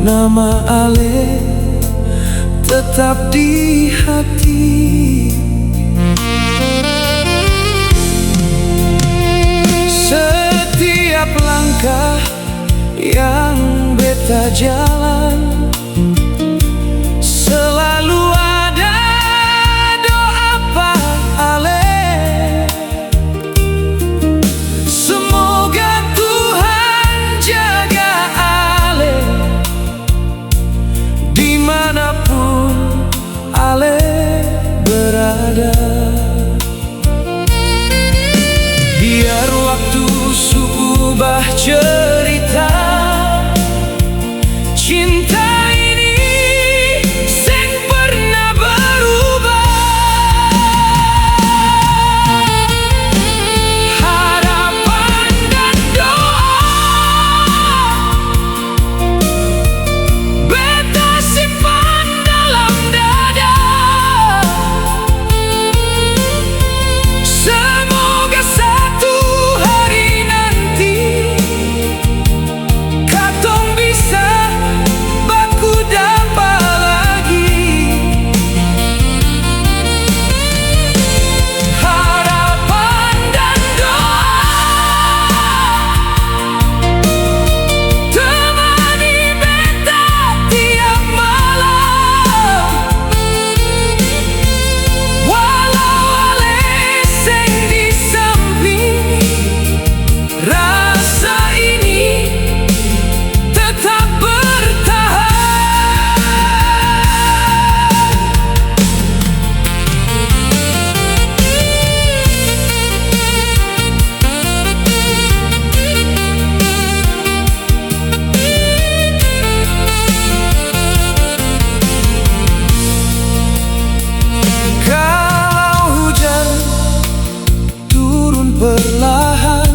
Speaker 1: nama ale tetap di hati. Setiap langkah yang beta jalan, selalu ada doa pak ale. Semoga Tuhan tiada. Biar waktu ubah cerita, cinta ini sing pernah berubah. Harapan dan doa beta simpan dalam dada. Semoga satu hari nanti katong bisa baku dapa lagi. Harapan dan doa temani beta tiap malam. Walau ale seng di samping, rasa ini tetap bertahan. Kalau hujan turun perlahan,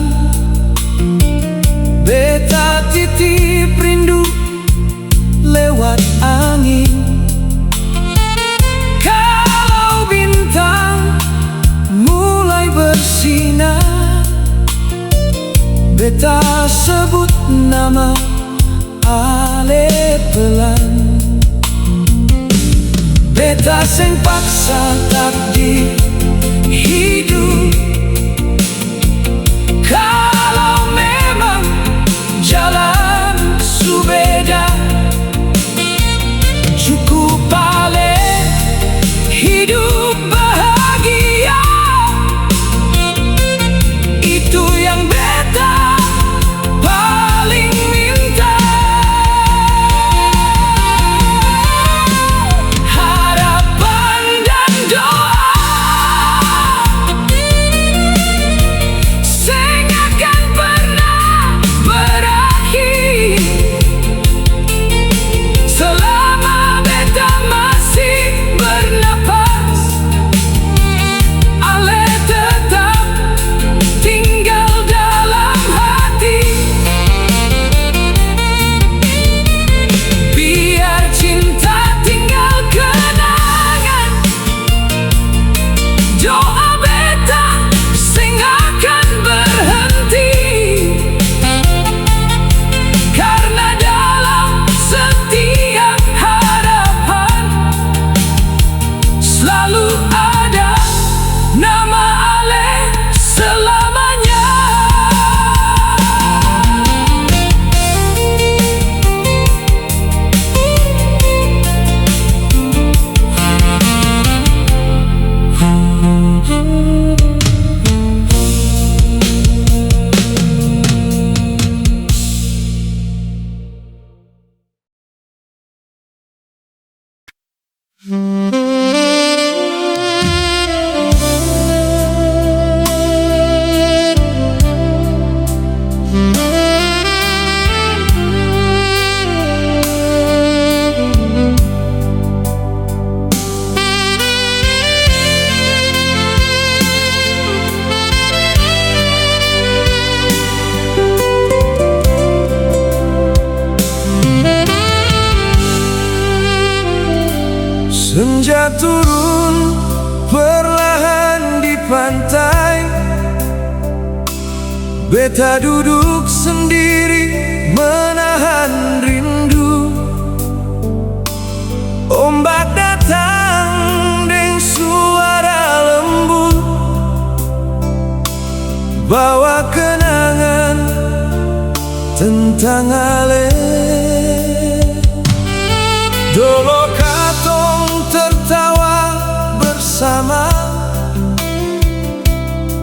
Speaker 1: beta titip rindu lewat angin. Kalau bintang mulai bersinar, beta sebut nama ale pelan. Beta seng paksa takdir hidup. Kalau memang jalan su beda, cukup ale hidup bahagia. Itu yang beta paling minta. Harapan dan doa seng akan pernah berakhir selama beta masih bernapas. Ale tetap tinggal dalam hati. Biar cinta tinggal kenangan, doa beta sing akan berhenti. Karena dalam setiap harapan selalu ada nama ale selamanya. Senja turun perlahan di pantai, beta duduk sendiri menahan rindu. Ombak datang dengan suara lembut, bawa kenangan tentang ale. Dolo katong tertawa bersama,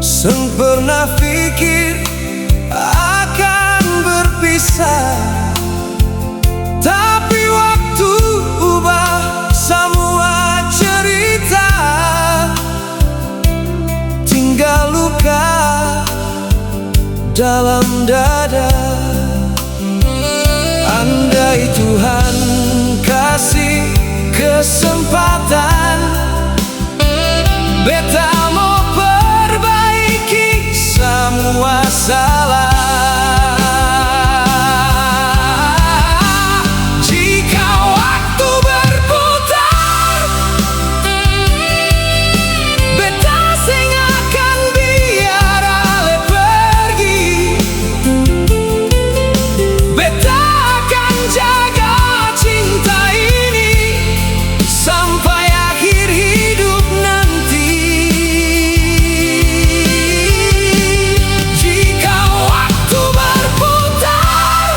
Speaker 1: seng pernah pikir akan berpisah. Tapi waktu ubah semua cerita. dalam dada. Andai Tuhan kasih kesempatan, beta mau perbaiki semua salah. Jika waktu berputar, beta sing akan biar ale pergi. Beta akan jaga cinta ini sampai akhir hidup nanti. Jika waktu berputar,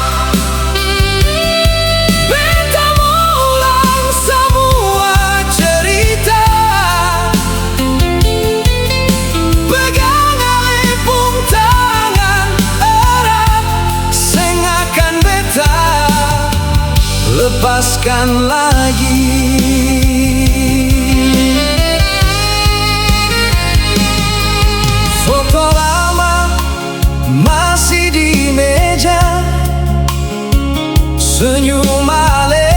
Speaker 1: beta mau ulang semua cerita. Pegang ale pung tangan erat, sing akan beta lepaskan lagi. Foto lama masih di meja, senyum ale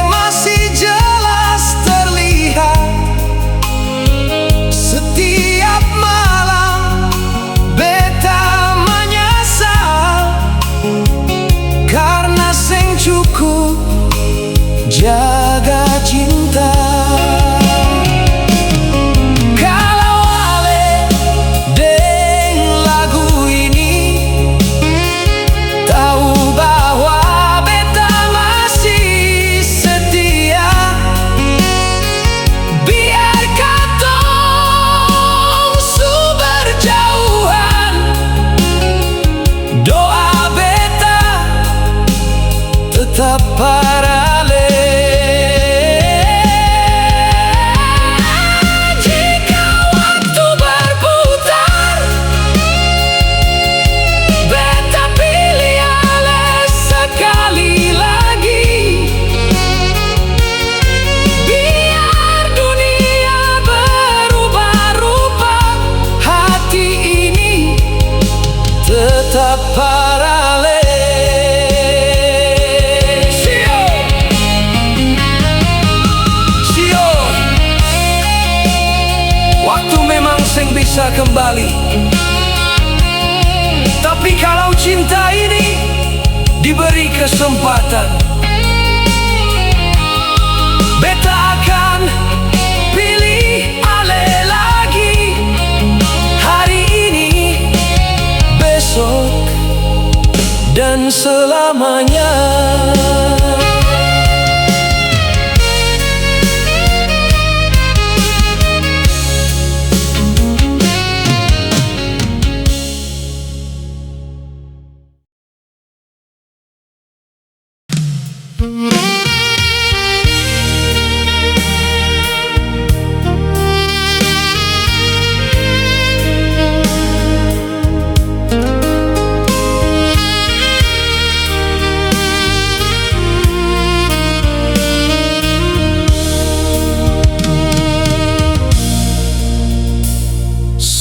Speaker 1: masih jelas terlihat. Setiap malam beta menyesal karena sing cukup jaga cinta. Kalau ale deng lagu ini tahu bahwa beta masih setia, biar katong su berjauhan, doa beta tetap paralel. Jika waktu berputar, beta pilih ale sekali lagi. Biar dunia berubah rupa, hati ini tetap paralel. Waktu memang sing bisa kembali, tapi kalau cinta ini diberi kesempatan, beta akan pilih ale lagi. Hari ini, besok, dan selamanya.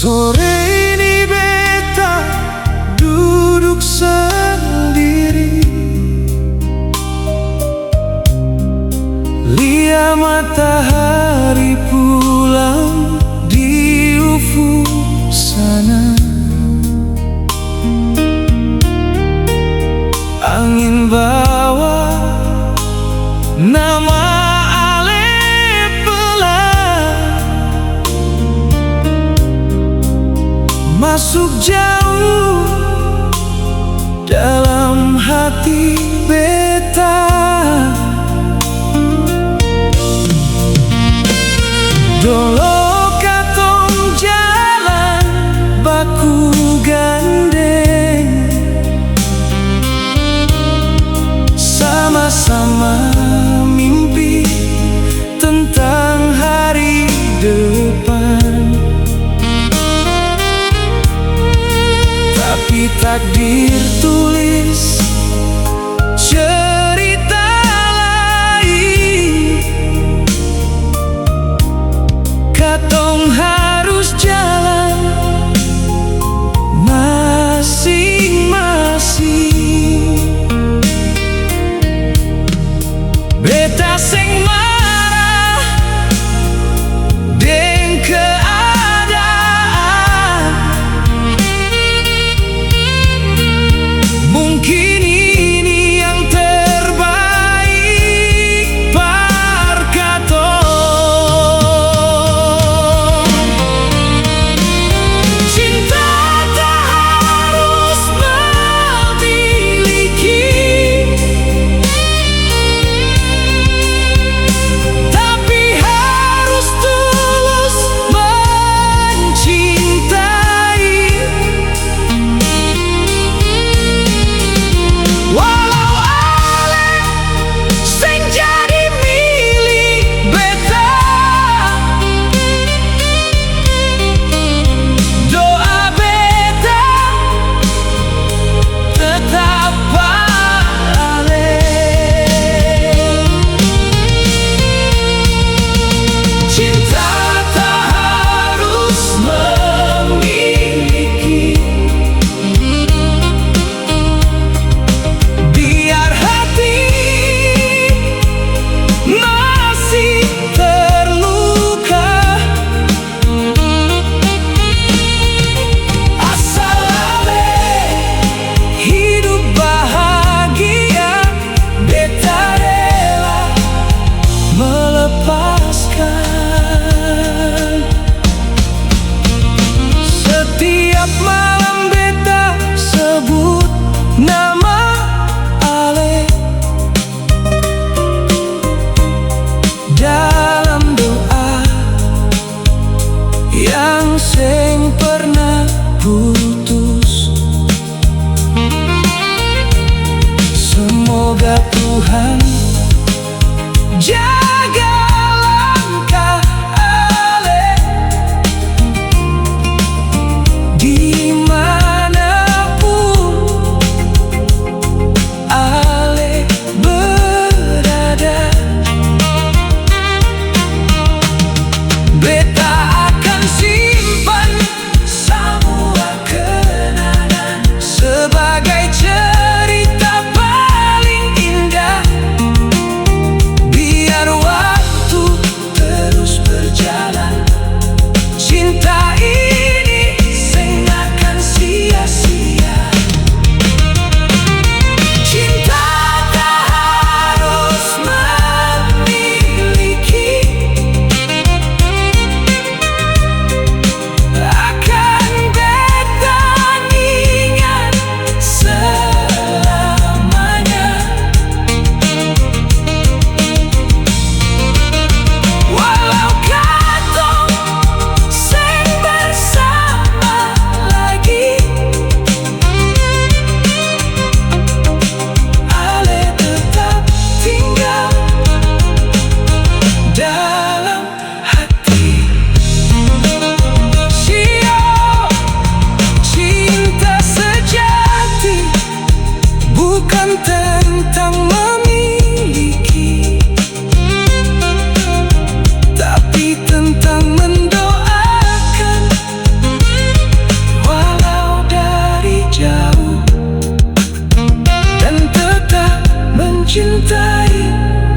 Speaker 1: Sore ini beta duduk sendiri, lihat matahari pulang di ufuk sana. Angin bawa nama ale pelan, masuk jauh dalam hati beta. Dolo katong jalan baku gandeng, sama-sama mimpi tentang hari depan. Tapi takdir tulis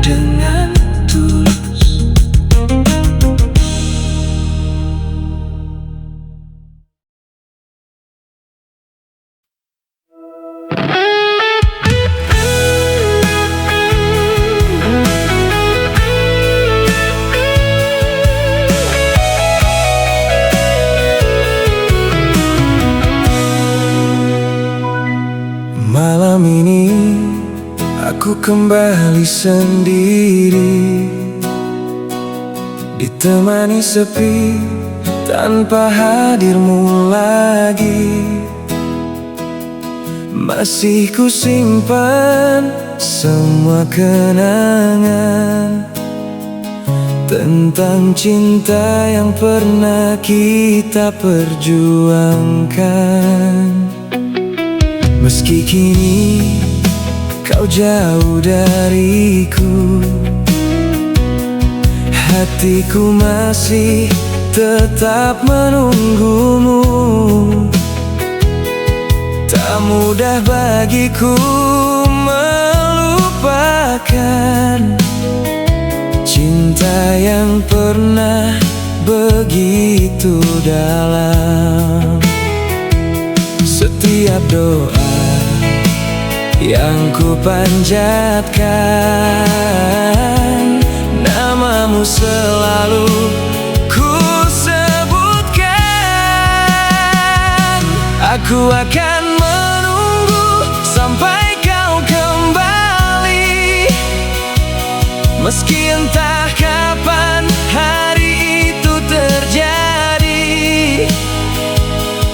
Speaker 1: dengan tulus. Malam ini aku kembali sendiri, ditemani sepi tanpa hadirmu lagi. Masih ku simpan semua kenangan tentang cinta yang pernah kita perjuangkan. Meski kini kau jauh dariku, hatiku masih tetap menunggumu. Tak mudah bagiku melupakan cinta yang pernah begitu dalam. Setiap doa yang ku panjatkan, namamu selalu ku sebutkan. Aku akan menunggu sampai kau kembali, meski entah kapan hari itu terjadi.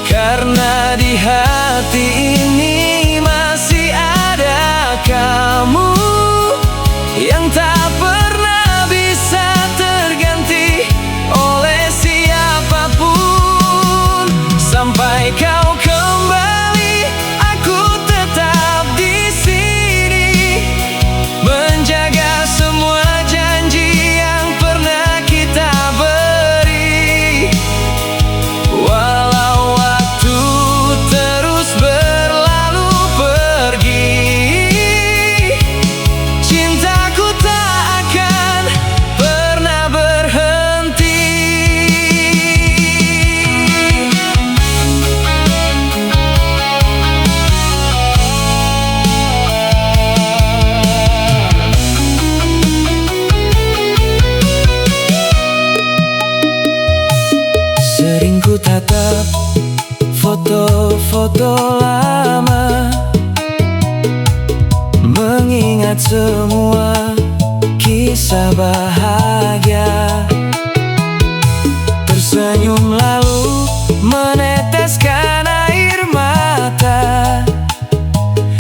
Speaker 1: Karena di hati ini masih ada kamu yang tak pernah bisa terganti oleh siapapun. Sampai kau kembali, aku tetap di sini, menjaga semua janji yang pernah kita beri. Walau waktu terus berlalu pergi, cintaku tak akan pernah berhenti. Sering ku tatap foto-foto lama, mengingat semua kisah bahagia. Tersenyum lalu meneteskan air mata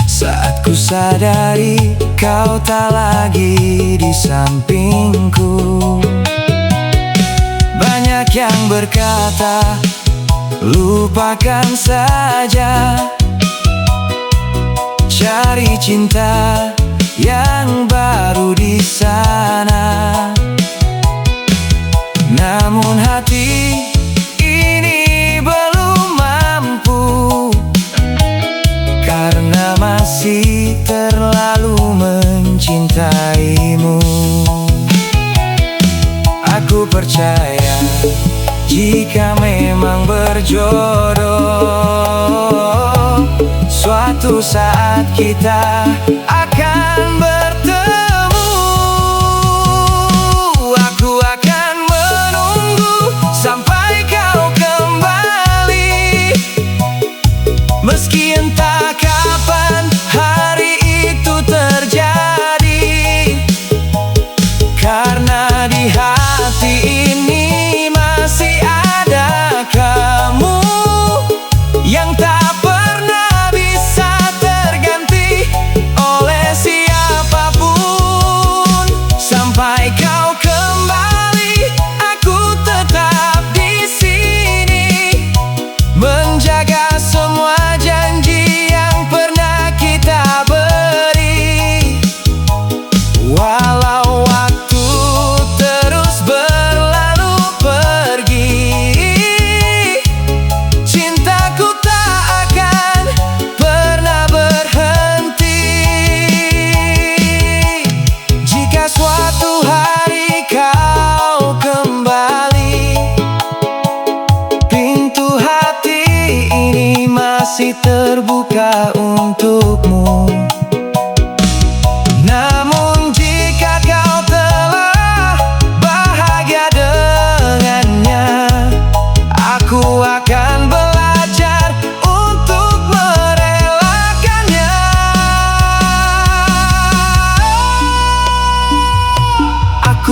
Speaker 1: saat ku sadari kau tak lagi di sampingku. Banyak yang berkata, lupakan saja, cari cinta yang baru di sana. Namun hati ini belum mampu, karena masih terlalu mencintaimu. Aku percaya jika memang berjodoh, suatu saat kita akan bertemu. Aku akan menunggu sampai kau kembali, meski entah kapan hari itu terjadi. Karena di hati ini masih ada kamu yang tak pernah bisa terganti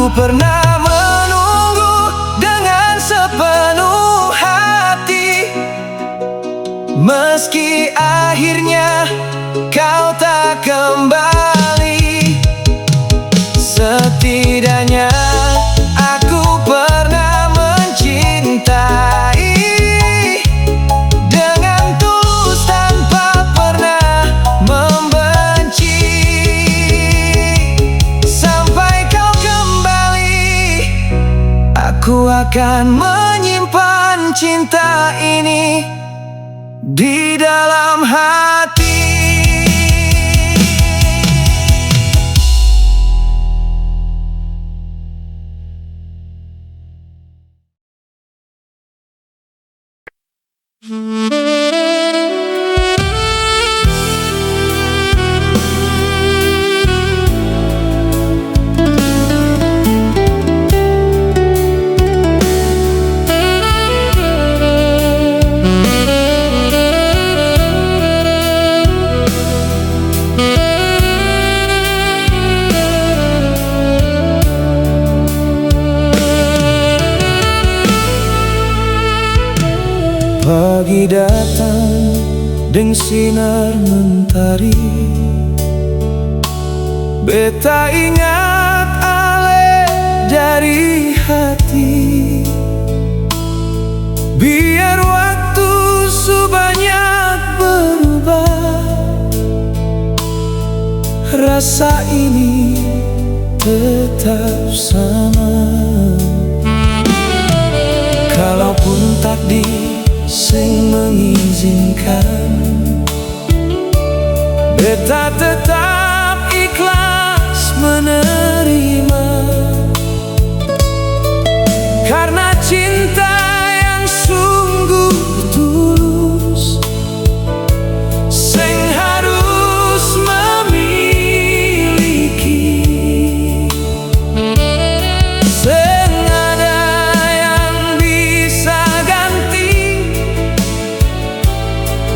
Speaker 1: Aku pernah menunggu dengan sepenuh hati, meski akhirnya kau tak kembali. Setidaknya aku pernah mencintai dengan tulus tanpa pernah membenci. Sampai kau kembali, aku akan menyimpan cinta ini di dalam hati. Pagi datang dengan sinar mentari, beta ingat ale dari hati. Biar waktu sebanyak berubah, rasa ini tetap sama. Kalaupun takdir sing mengizinkan, beta tetap ikhlas menerima. Karena cinta yang sungguh tulus, sing harus memiliki. Sing ada yang bisa ganti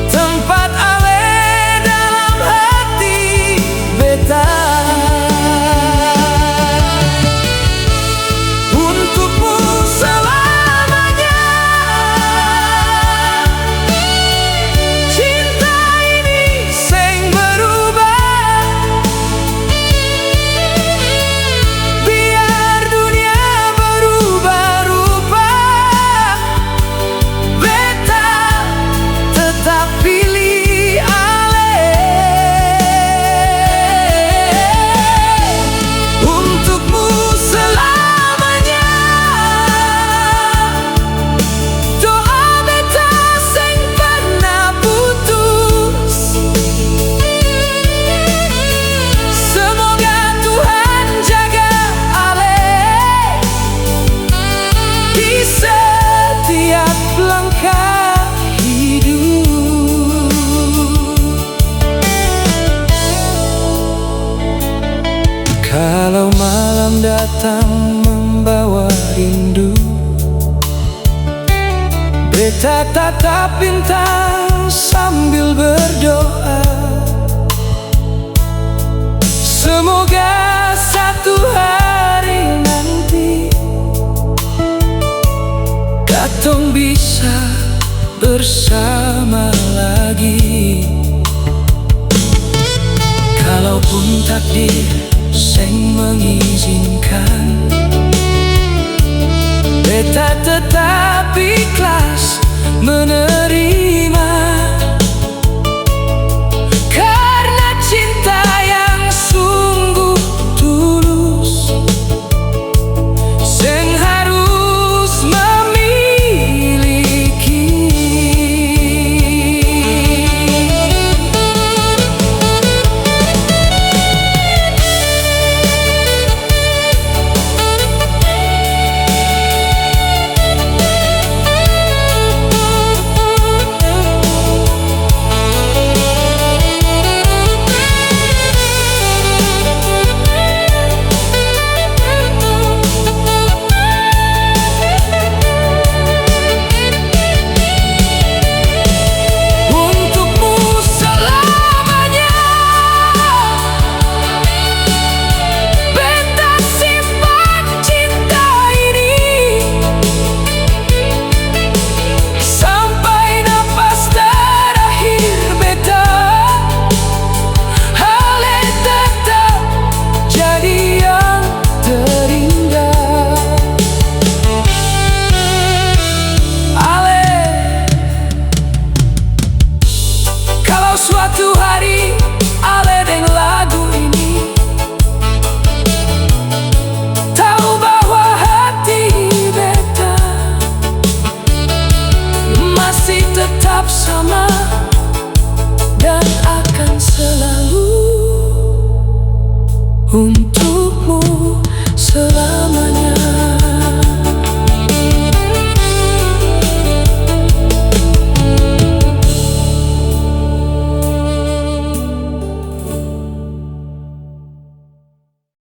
Speaker 1: tempat ale dalam hati beta. Untukmu selamanya, cinta ini sing berubah. Biar dunia berubah rupa, beta tetap pilih ale. Untukmu selamanya, doa beta sing pernah putus. Semoga Tuhan jaga ale di setiap langkah hidup. Kalau malam datang membawa rindu, beta tatap bintang sambil berdoa. Semoga satu hari nanti katong bisa bersama lagi. Kalaupun takdir sing mengizinkan, beta tetap ikhlas menerima.